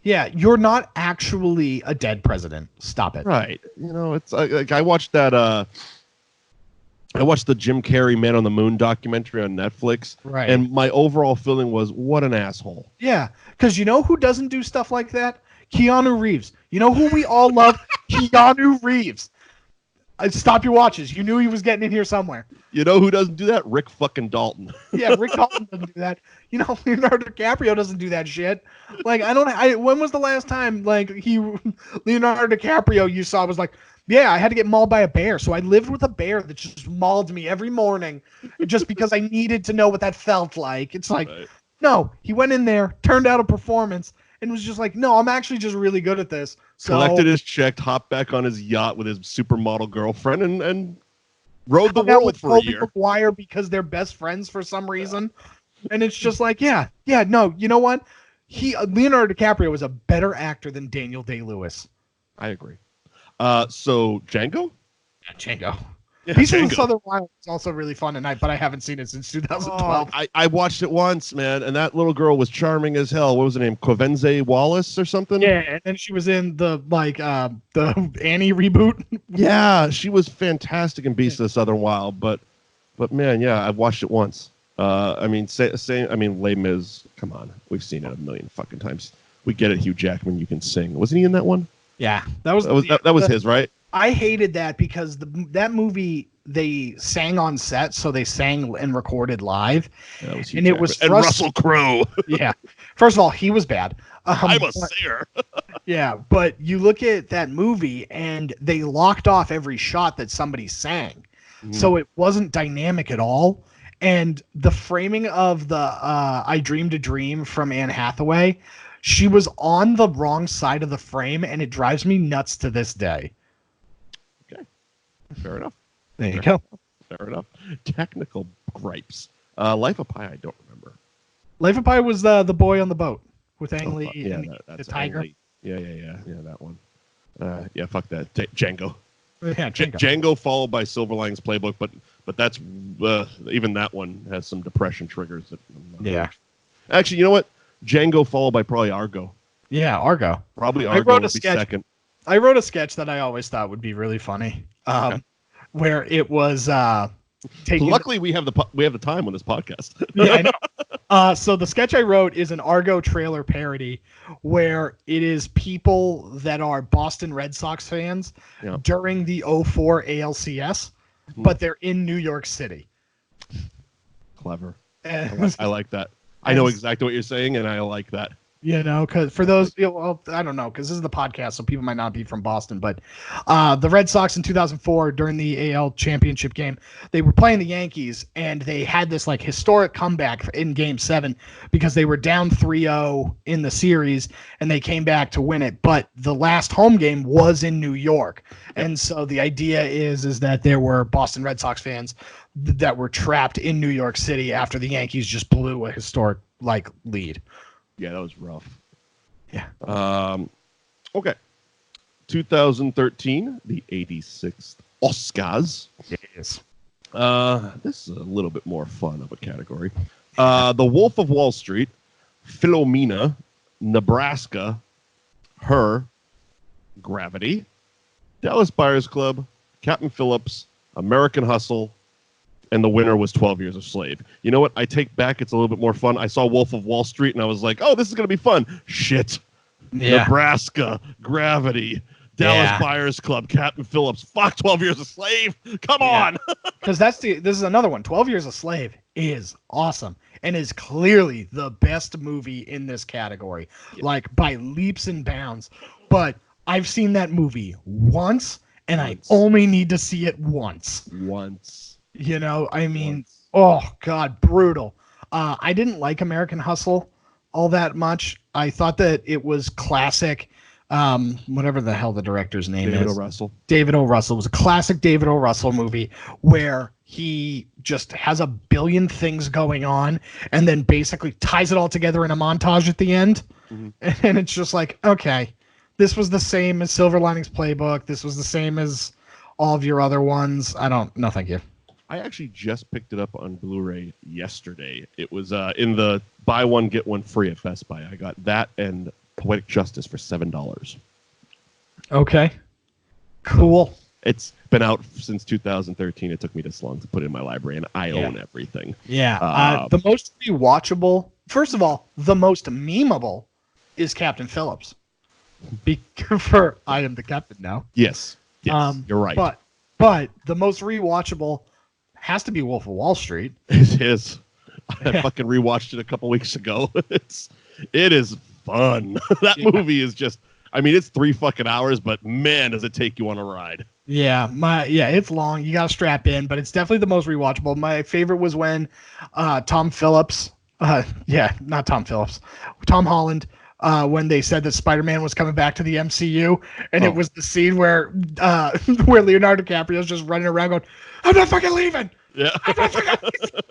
yeah, you're not actually a dead president. Stop it. Right. You know, it's like I watched that. I watched the Jim Carrey Man on the Moon documentary on Netflix. Right. And my overall feeling was, what an asshole. Yeah. Because you know who doesn't do stuff like that? Keanu Reeves. You know who we all love? Keanu Reeves. Stop your watches. You knew he was getting in here somewhere. You know who doesn't do that? Rick fucking Dalton. Yeah, Rick Dalton doesn't do that. You know, Leonardo DiCaprio doesn't do that shit. Like, when was the last time, like, Leonardo DiCaprio you saw was like, yeah, I had to get mauled by a bear, so I lived with a bear that just mauled me every morning just because I needed to know what that felt like. It's like, no, he went in there, turned out a performance, and was just like, no, I'm actually just really good at this. So, collected his check, hopped back on his yacht with his supermodel girlfriend, and rode the world for a year. McGuire because they're best friends for some reason. And it's just like, no, you know what? Leonardo DiCaprio was a better actor than Daniel Day-Lewis. I agree. So Django? Django. Yeah, Pieces of Django. the Southern Wild is also really fun tonight, but I haven't seen it since 2012. I watched it once, man, and that little girl was charming as hell. What was her name? Quavenze Wallace or something? Yeah, and then she was in the Annie reboot. Yeah, she was fantastic in Beast of the Southern Wild, but man, yeah, I've watched it once. I mean, Les Mis, come on, we've seen it a million fucking times. We get it, Hugh Jackman, you can sing. Wasn't he in that one? Yeah, That was his, right? I hated that because that movie they sang on set, so they sang and recorded live, Yeah, that was Hugh and Jackman. it was and Russell Crowe. Yeah, first of all, he was bad. I'm a singer. Yeah, but you look at that movie and they locked off every shot that somebody sang. So it wasn't dynamic at all. And the framing of the I Dreamed a Dream from Anne Hathaway, she was on the wrong side of the frame, and it drives me nuts to this day. Okay, fair enough. There you go. Fair enough. Technical gripes. Life of Pi, I don't remember. Life of Pi was the boy on the boat with Ang Lee Yeah, and that's the tiger. Ang Lee. Yeah, that one. Yeah, fuck that. Django. Yeah, Django followed by Silver Linings Playbook, but that's even that one has some depression triggers. Actually, you know what? Django followed by probably Argo. Yeah, Argo. Probably Argo would be second. I wrote a sketch that I always thought would be really funny, where it was taking. Luckily, we have the time on this podcast. Yeah, I know. So the sketch I wrote is an Argo trailer parody, where it is people that are Boston Red Sox fans during the 2004 ALCS, but they're in New York City. Clever. I like that. I know exactly what you're saying, and I like that. You know, because for those, well, I don't know, because this is the podcast, so people might not be from Boston, but the Red Sox in 2004 during the AL championship game, they were playing the Yankees, and they had this like historic comeback in Game 7 because they were down 3-0 in the series, and they came back to win it. But the last home game was in New York, and so the idea is that there were Boston Red Sox fans that were trapped in New York City after the Yankees just blew a historic like lead. Yeah, that was rough. Yeah. Okay. 2013, the 86th Oscars. Yes. This is a little bit more fun of a category. The Wolf of Wall Street, Philomena, Nebraska, Her, Gravity, Dallas Buyers Club, Captain Phillips, American Hustle, and the winner was 12 Years a Slave. You know what? I take back. It's a little bit more fun. I saw Wolf of Wall Street, and I was like, oh, this is going to be fun. Shit. Yeah. Nebraska, Gravity, Dallas Buyers Club, Captain Phillips. Fuck 12 Years a Slave. Come on. Because this is another one. 12 Years a Slave is awesome and is clearly the best movie in this category, like by leaps and bounds. But I've seen that movie once, and I only need to see it once. You know, I mean, oh, God, brutal. I didn't like American Hustle all that much. I thought that it was classic, whatever the hell the director's name is. David O. Russell. David O. Russell. It was a classic David O. Russell movie where he just has a billion things going on and then basically ties it all together in a montage at the end. Mm-hmm. And it's just like, okay, this was the same as Silver Linings Playbook. This was the same as all of your other ones. No, thank you. I actually just picked it up on Blu-ray yesterday. It was in the buy one, get one free at Best Buy. I got that and Poetic Justice for $7. Okay. Cool. It's been out since 2013. It took me this long to put it in my library, and I own everything. Yeah. The most rewatchable, first of all, the most memeable is Captain Phillips. For I am the captain now. Yes, you're right. But the most rewatchable has to be Wolf of Wall Street. It is. I fucking rewatched it a couple weeks ago. It is fun. That movie is just. I mean, it's 3 fucking hours, but man, does it take you on a ride. Yeah, it's long. You got to strap in, but it's definitely the most rewatchable. My favorite was when Tom Holland. When they said that Spider-Man was coming back to the MCU, and it was the scene where Leonardo DiCaprio's just running around going, "I'm not fucking leaving." Yeah. I'm not fucking leaving.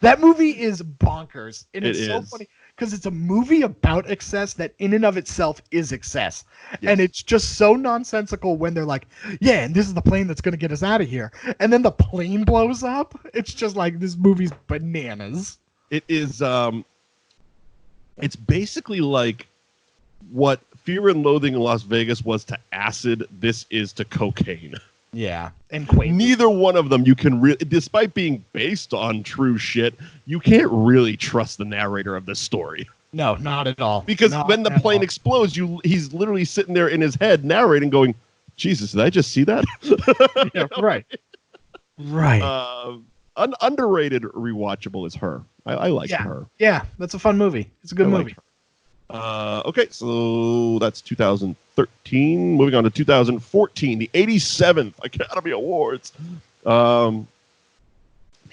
That movie is bonkers. And It it's so is. funny because it's a movie about excess that in and of itself is excess. Yes. And it's just so nonsensical when they're like, yeah, and this is the plane that's going to get us out of here. And then the plane blows up. It's just like, this movie's bananas. It is, it's basically like what Fear and Loathing in Las Vegas was to acid, this is to cocaine. Yeah. And Quake. Neither one of them you can really, despite being based on true shit, you can't really trust the narrator of this story. No, not at all. Because Not when the at plane all. explodes, he's literally sitting there in his head narrating, going, Jesus, did I just see that? Yeah, right. Right. Underrated rewatchable is Her. I like Her. Yeah, that's a fun movie. It's a good I like movie. Her. Okay, so that's 2013. Moving on to 2014, the 87th Academy Awards. Man,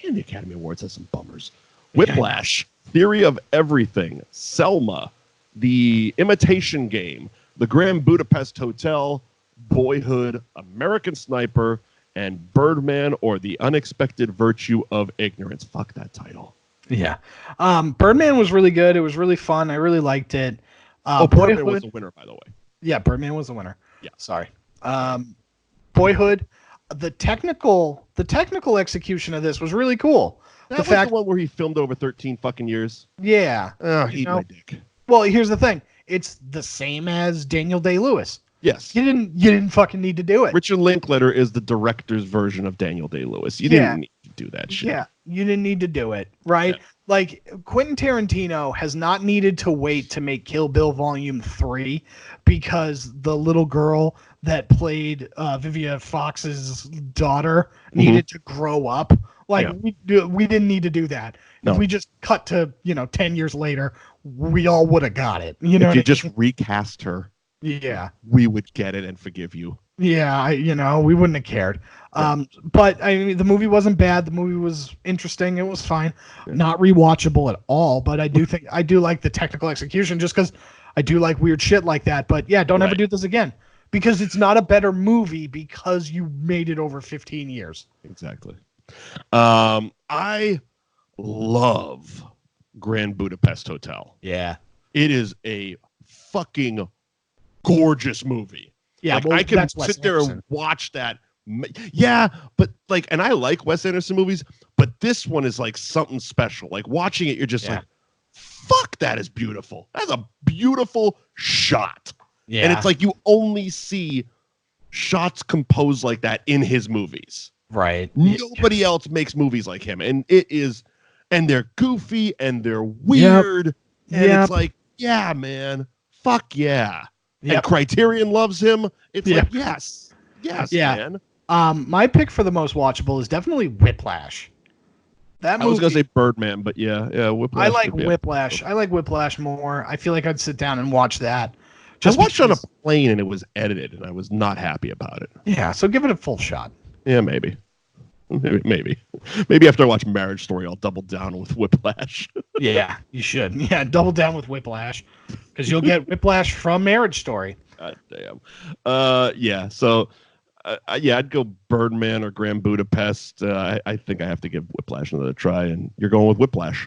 the Academy Awards has some bummers. Whiplash, Theory of Everything, Selma, The Imitation Game, The Grand Budapest Hotel, Boyhood, American Sniper, and Birdman or The Unexpected Virtue of Ignorance. Fuck that title. Yeah. Birdman was really good. It was really fun. I really liked it. Birdman was the winner, by the way. Yeah, Birdman was the winner. Yeah. Sorry. Boyhood, the technical execution of this was really cool. That was the one where he filmed over 13 fucking years. Yeah. Oh, eat my dick. Well, here's the thing. It's the same as Daniel Day-Lewis. Yes. You didn't fucking need to do it. Richard Linklater is the director's version of Daniel Day-Lewis. You didn't need to do that shit. Yeah, you didn't need to do it, right? Yeah. Like, Quentin Tarantino has not needed to wait to make Kill Bill Volume 3 because the little girl that played Vivica Fox's daughter needed to grow up. Like, we didn't need to do that. No. If we just cut to, 10 years later, we all would have got it. You know, if you just recast her, yeah, we would get it and forgive you. Yeah, we wouldn't have cared. But I mean, the movie wasn't bad. The movie was interesting. It was fine. Yeah. Not rewatchable at all. But I do like the technical execution just because I do like weird shit like that. But yeah, don't ever do this again because it's not a better movie because you made it over 15 years. Exactly. I love Grand Budapest Hotel. Yeah. It is a fucking gorgeous movie. Yeah, like, well, I can that's Wes sit there Anderson. and watch that. Yeah, but like, and I like Wes Anderson movies, but this one is like something special. Like watching it, you're just like, fuck, that is beautiful. That's a beautiful shot. Yeah. And it's like you only see shots composed like that in his movies. Right. Nobody else makes movies like him. And and they're goofy and they're weird. And it's like, yeah, man, fuck yeah. And Criterion loves him. It's like, yes, man. My pick for the most watchable is definitely Whiplash. That movie, I was gonna say Birdman, but yeah, Whiplash. I like Whiplash. I like Whiplash more. I feel like I'd sit down and watch that. I watched on a plane and it was edited, and I was not happy about it. Yeah, so give it a full shot. Yeah, maybe after I watch Marriage Story, I'll double down with Whiplash. Yeah, you should. Yeah, double down with Whiplash because you'll get Whiplash from Marriage Story. God damn. Yeah. So, I'd go Birdman or Grand Budapest. I think I have to give Whiplash another try, and you're going with Whiplash.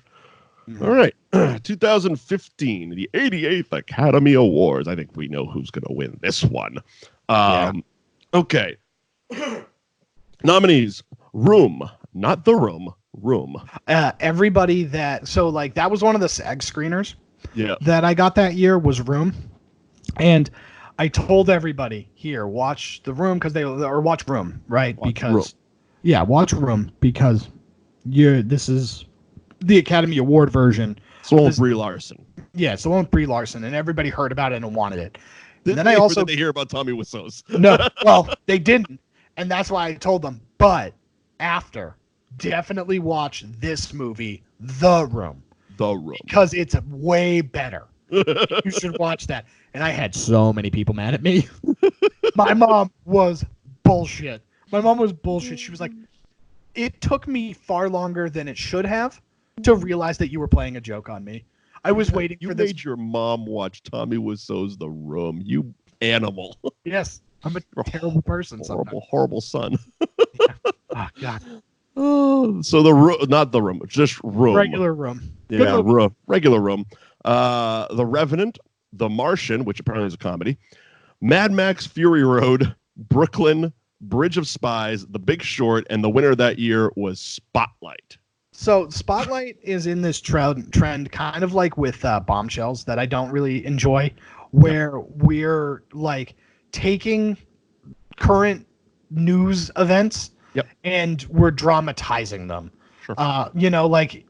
Mm-hmm. All right. 2015, the 88th Academy Awards. I think we know who's going to win this one. Okay. Nominees: Room, not The Room. Room. Everybody that was one of the SAG screeners. Yeah. That I got that year was Room, and I told everybody here watch The Room watch Room, right? Watch Room because this is the Academy Award version. It's the one with Brie Larson. Yeah, it's the one with Brie Larson, and everybody heard about it and wanted it. Did they hear about Tommy Wiseau's? No, well, they didn't, and that's why I told them. But after, definitely watch this movie, The Room. The Room. Because it's way better. You should watch that. And I had so many people mad at me. My mom was bullshit. She was like, it took me far longer than it should have to realize that you were playing a joke on me. I was waiting for this. You made your mom watch Tommy Wiseau's The Room. You animal. Yes. I'm a terrible person. Horrible son. Yeah. Oh, God. Oh, so the room, not the room, just room. Regular room. Yeah, room. Regular room. The Revenant, The Martian, which apparently is a comedy, Mad Max Fury Road, Brooklyn, Bridge of Spies, The Big Short, and the winner that year was Spotlight. So Spotlight is in this trend kind of like with Bombshells that I don't really enjoy, where we're like taking current news events and we're dramatizing them. Sure. Like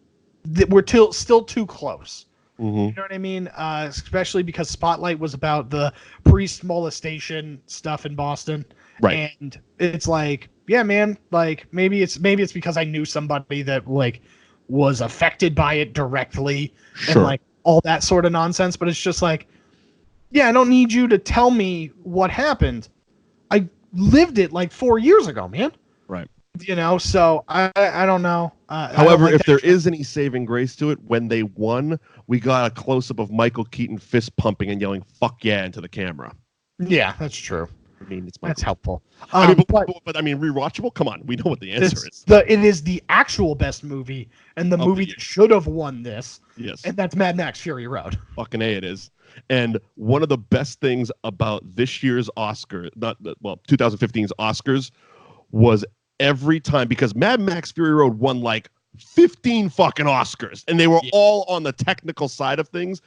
we're still too close. Mm-hmm. You know what I mean? Especially because Spotlight was about the priest molestation stuff in Boston. Right. And it's like, yeah, man, like maybe it's because I knew somebody that like was affected by it directly and like all that sort of nonsense. But it's just like, yeah, I don't need you to tell me what happened. I lived it like 4 years ago, man. Right. So I don't know. However, if there is any saving grace to it, when they won, we got a close-up of Michael Keaton fist pumping and yelling "fuck yeah" into the camera. Yeah, that's true. I mean, that's helpful. But I mean, rewatchable. Come on, we know what the answer is. It is the actual best movie, and the movie that should have won this. Yes, and that's Mad Max Fury Road. Fucking A, it is. And one of the best things about this year's 2015's Oscars was every time, because Mad Max Fury Road won like 15 fucking Oscars, and they were all on the technical side of things,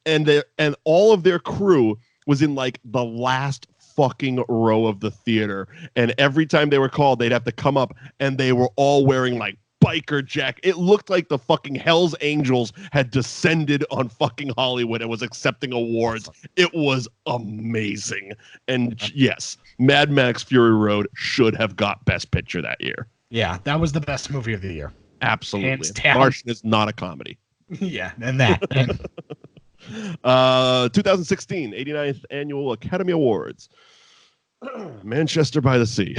and all of their crew was in like the last fucking row of the theater, and every time they were called, they'd have to come up, and they were all wearing like biker jacket. It looked like the fucking Hell's Angels had descended on fucking Hollywood and was accepting awards. It was amazing. And yes, Mad Max Fury Road should have got Best Picture that year. Yeah, that was the best movie of the year. Absolutely. Martian is not a comedy. Yeah, and that. 2016, 89th Annual Academy Awards. Manchester by the Sea.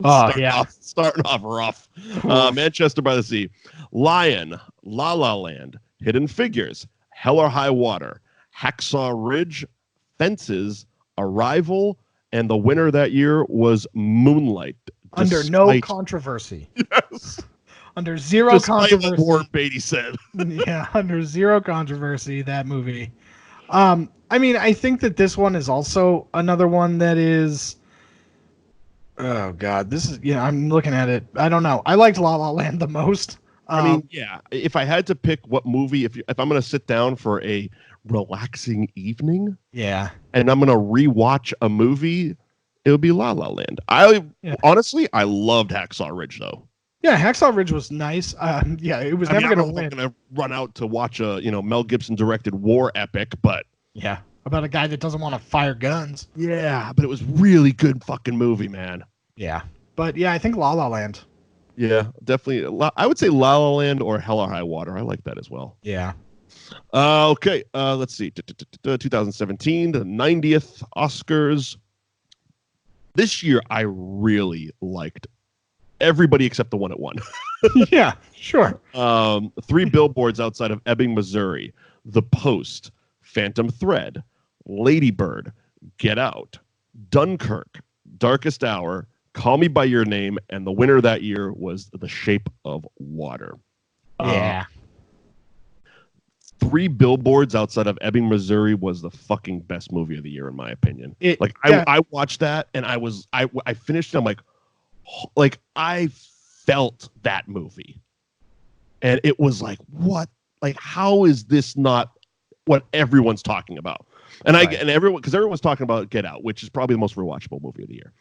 Starting off rough. Manchester by the Sea. Lion, La La Land, Hidden Figures, Hell or High Water, Hacksaw Ridge, Fences, Arrival, and the winner that year was Moonlight. Under no controversy. Yes. Under zero controversy. Warren Beatty said. Yeah, under zero controversy, that movie. I mean, I think that this one is also another one that is... Oh, God. This is... I'm looking at it. I don't know. I liked La La Land the most. I mean, yeah. If I had to pick what movie, if I'm going to sit down for a relaxing evening... Yeah. And I'm going to rewatch a movie, it would be La La Land. Honestly, I loved Hacksaw Ridge, though. Yeah, Hacksaw Ridge was nice. It was never going to win. I'm going to run out to watch a Mel Gibson directed war epic, but yeah, about a guy that doesn't want to fire guns. Yeah, but it was really good fucking movie, man. Yeah, but yeah, I think La La Land. Yeah, definitely. I would say La La Land or Hell or High Water. I like that as well. Yeah. Okay. Let's see. 2017, the 90th Oscars. This year, I really liked everybody except the one that won. Yeah, sure. 3 billboards outside of Ebbing, Missouri. The Post, Phantom Thread, Lady Bird, Get Out, Dunkirk, Darkest Hour, Call Me by Your Name, and the winner that year was The Shape of Water. Yeah. 3 billboards outside of Ebbing, Missouri was the fucking best movie of the year, in my opinion. I watched that and I finished it. I'm like I felt that movie, and it was like, what? Like, how is this not what everyone's talking about? And everyone's talking about Get Out, which is probably the most rewatchable movie of the year.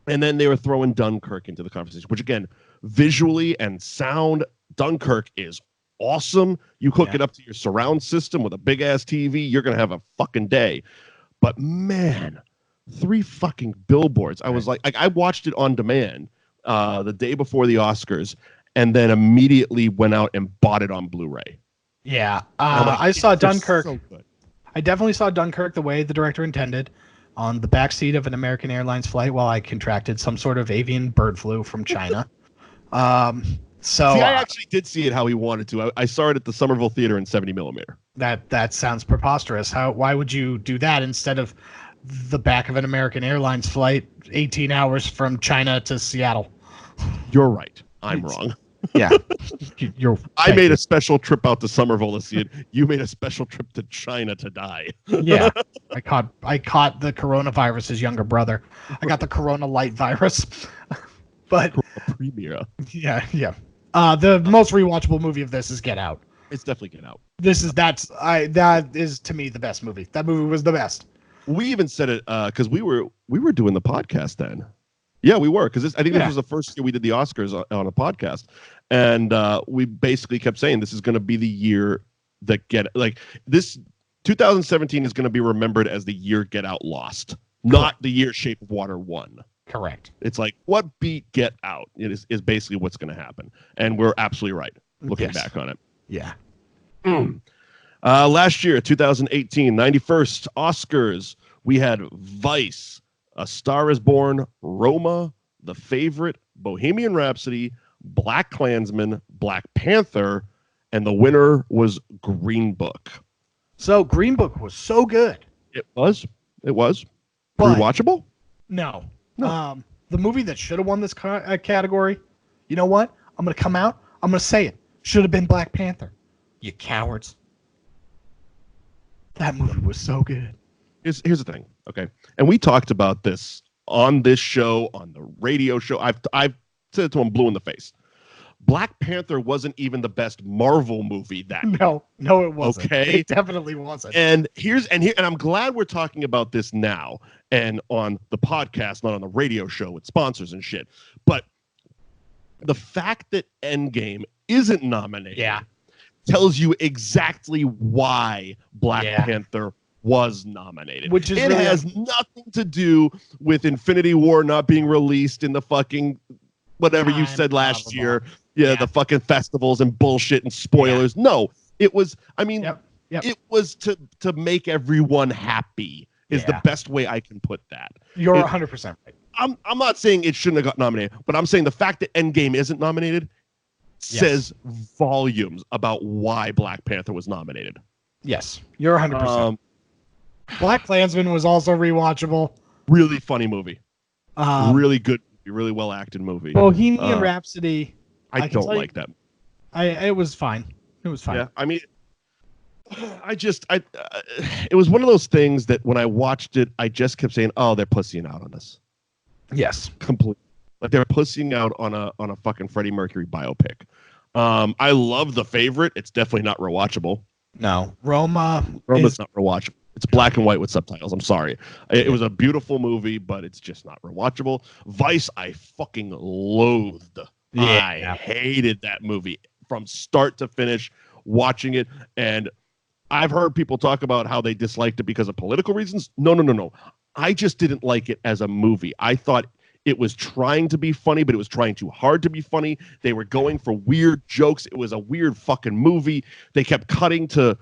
And then they were throwing Dunkirk into the conversation, which again, visually and sound, Dunkirk is awesome. You hook it up to your surround system with a big ass TV, you're gonna have a fucking day. But man, 3 fucking billboards. I was like I watched it on demand the day before the Oscars, and then immediately went out and bought it on Blu-ray. Yeah, I saw Dunkirk. So I definitely saw Dunkirk the way the director intended, on the backseat of an American Airlines flight while I contracted some sort of avian bird flu from China. I actually did see it how he wanted to. I saw it at the Somerville Theater in 70mm. That sounds preposterous. Why would you do that instead of the back of an American Airlines flight 18 hours from China to Seattle? You're right. I'm wrong. Yeah. I made a special trip out to Somerville to see it. You made a special trip to China to die. Yeah. I caught the coronavirus's younger brother. I got the corona light virus. But Premiere. Yeah. The most rewatchable movie of this is Get Out. It's definitely Get Out. That is to me the best movie. That movie was the best. We even said it because we were doing the podcast then. Yeah, we were, because I think this was the first year we did the Oscars on a podcast, and we basically kept saying this is going to be the year that this 2017 is going to be remembered as the year Get Out lost, not the year Shape of Water won. Correct. It's like, what beat Get Out is basically what's going to happen, and we're absolutely right looking back on it. Yeah. Last year, 2018, 91st Oscars, we had Vice, A Star is Born, Roma, The Favorite, Bohemian Rhapsody, Black Klansman, Black Panther, and the winner was Green Book. So Green Book was so good. It was. But Rewatchable? No. The movie that should have won this category, you know what? I'm going to come out. I'm going to say it. Should have been Black Panther. You cowards. That movie was so good. Here's the thing, okay? And we talked about this on this show, on the radio show. I've said it to him blue in the face. Black Panther wasn't even the best Marvel movie that year. No, it wasn't. Okay, it definitely wasn't. And I'm glad we're talking about this now and on the podcast, not on the radio show with sponsors and shit. But the fact that Endgame isn't nominated tells you exactly why Black Panther was nominated. Which is has nothing to do with Infinity War not being released in the fucking whatever you said last year. Yeah, the fucking festivals and bullshit and spoilers. No, it was, it was to make everyone happy is the best way I can put that. You're 100% right. I'm not saying it shouldn't have got nominated, but I'm saying the fact that Endgame isn't nominated says volumes about why Black Panther was nominated. Yes, you're 100%. Black Klansman was also rewatchable. Really funny movie. Really good, really well acted movie. Bohemian Rhapsody. I don't like that. It was fine. It was fine. Yeah, I mean, it was one of those things that when I watched it, I just kept saying, "Oh, they're pussying out on this." Yes, completely. Like they're pussying out on a fucking Freddie Mercury biopic. I love The Favorite. It's definitely not rewatchable. No, Roma's not rewatchable. It's black and white with subtitles. I'm sorry. It was a beautiful movie, but it's just not rewatchable. Vice, I fucking loathed. I hated that movie from start to finish, watching it. And I've heard people talk about how they disliked it because of political reasons. No. I just didn't like it as a movie. I thought it was trying to be funny, but it was trying too hard to be funny. They were going for weird jokes. It was a weird fucking movie. They kept cutting to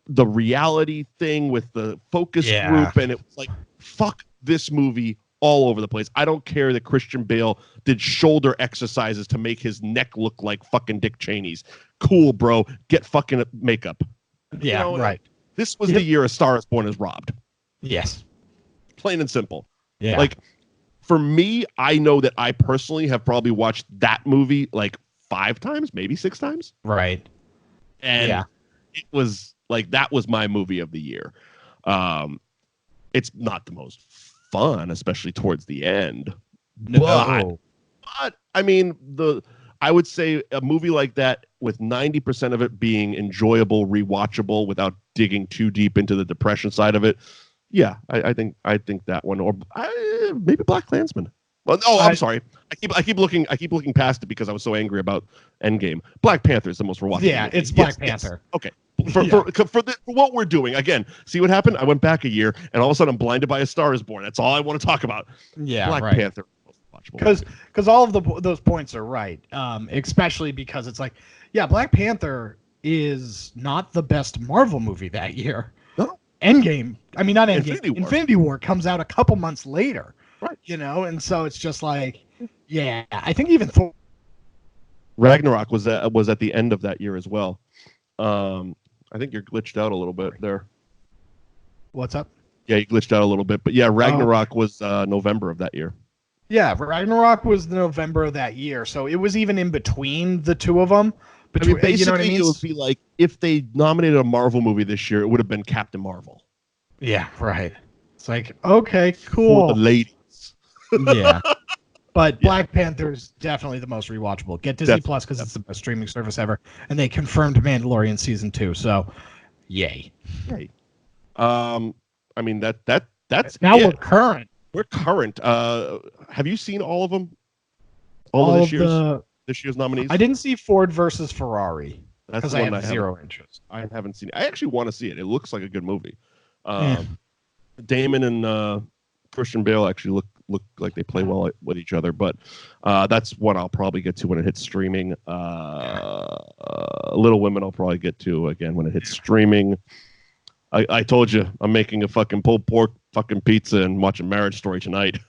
the reality thing with the focus group, and it was like, fuck this movie all over the place. I don't care that Christian Bale did shoulder exercises to make his neck look like fucking Dick Cheney's. Cool, bro. Get fucking makeup. Yeah, right. This was the year A Star is Born is robbed. Yes. Plain and simple. Yeah. Like, for me, I know that I personally have probably watched that movie like 5 times, maybe 6 times. Right. And it was like, that was my movie of the year. It's not the most fun, especially towards the end. No. But I mean, I would say a movie like that with 90% of it being enjoyable, rewatchable without digging too deep into the depression side of it. Yeah, I think that one, or maybe Black Klansman. Well, I'm sorry. I keep looking past it because I was so angry about Endgame. Black Panther is the most rewatchable. Yeah, movie. It's Black Panther. Yes. Okay. For what we're doing, again, see what happened? I went back a year, and all of a sudden I'm blinded by A Star is Born. That's all I want to talk about. Yeah, Black right. Panther. Because all of those points are right, especially because it's like, Black Panther is not the best Marvel movie that year. No. Endgame, not Endgame. Infinity War comes out a couple months later. Right. And so it's just like, I think even Thor. Ragnarok was at the end of that year as well. I think you're glitched out a little bit there. What's up? Yeah, you glitched out a little bit, but Ragnarok was November of that year. Yeah, Ragnarok was November of that year, so it was even in between the two of them. I mean, basically, you know what I mean? it would be like if they nominated a Marvel movie this year, it would have been Captain Marvel. Yeah, right. It's like, okay, cool. For the ladies. Yeah. But Black Panther's definitely the most rewatchable. Get Disney Plus because it's the best streaming service ever. And they confirmed Mandalorian season 2, so yay. Right. I mean that's now it. we're current. We're current. Have you seen all of them? All of this year's nominees? I didn't see Ford versus Ferrari because I have zero interest. I haven't seen it. I actually want to see it. It looks like a good movie. Damon and Christian Bale actually look like they play well with each other, but that's what I'll probably get to when it hits streaming. Little Women I'll probably get to again when it hits streaming. I told you I'm making a fucking pulled pork fucking pizza and watching Marriage Story tonight.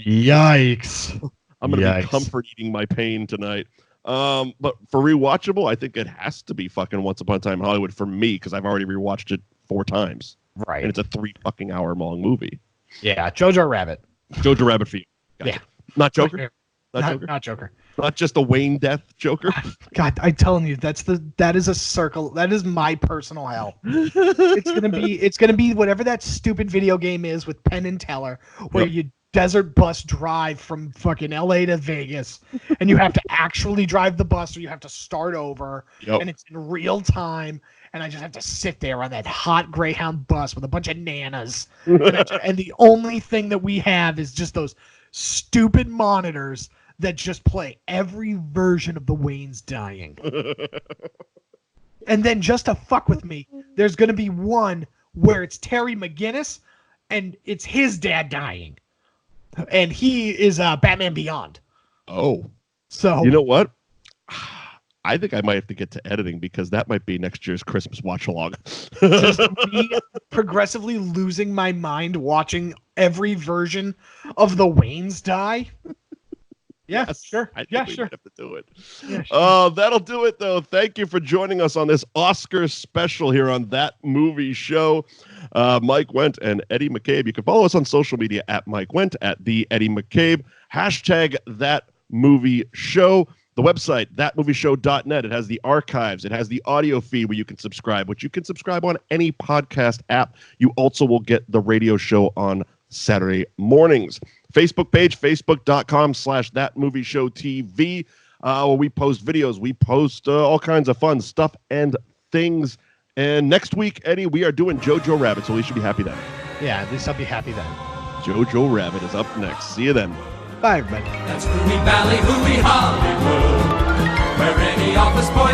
Yikes. I'm gonna be comfort eating my pain tonight. But for rewatchable, I think it has to be fucking Once Upon a Time in Hollywood for me because I've already rewatched it 4 times. Right. And it's a 3 fucking hour long movie. Yeah, Jojo Rabbit. Jojo Rabbit for you. Gotcha. Yeah. Not Joker? Not Joker. Not just a Wayne death Joker? God, I'm telling you, that is a circle. That is my personal hell. It's gonna be whatever that stupid video game is with Penn and Teller, where you desert bus drive from fucking LA to Vegas, and you have to actually drive the bus or you have to start over, and it's in real time, and I just have to sit there on that hot Greyhound bus with a bunch of nanas, and the only thing that we have is just those stupid monitors that just play every version of the Wayne's dying. And then just to fuck with me, there's going to be one where it's Terry McGinnis and it's his dad dying. And he is Batman Beyond. Oh. So you know what? I think I might have to get to editing because that might be next year's Christmas watch along. Just me progressively losing my mind watching every version of the Waynes die. Yeah, sure. I think we have to do it. Yeah, sure. That'll do it, though. Thank you for joining us on this Oscar special here on That Movie Show. Mike Wendt and Eddie McCabe. You can follow us on social media at Mike Wendt, at the Eddie McCabe, hashtag That Movie Show. The website, thatmovieshow.net. It has the archives. It has the audio feed where you can subscribe, which you can subscribe on any podcast app. You also will get the radio show on Saturday mornings. Facebook page, facebook.com/thatmovieshowtv, where we post videos. We post all kinds of fun stuff and things. And next week, Eddie, we are doing Jojo Rabbit, so we should be happy then. Yeah, at least I'll be happy then. Jojo Rabbit is up next. See you then. Bye, everybody. That's Hooey Valley, Hooey Hollywood, where any office boy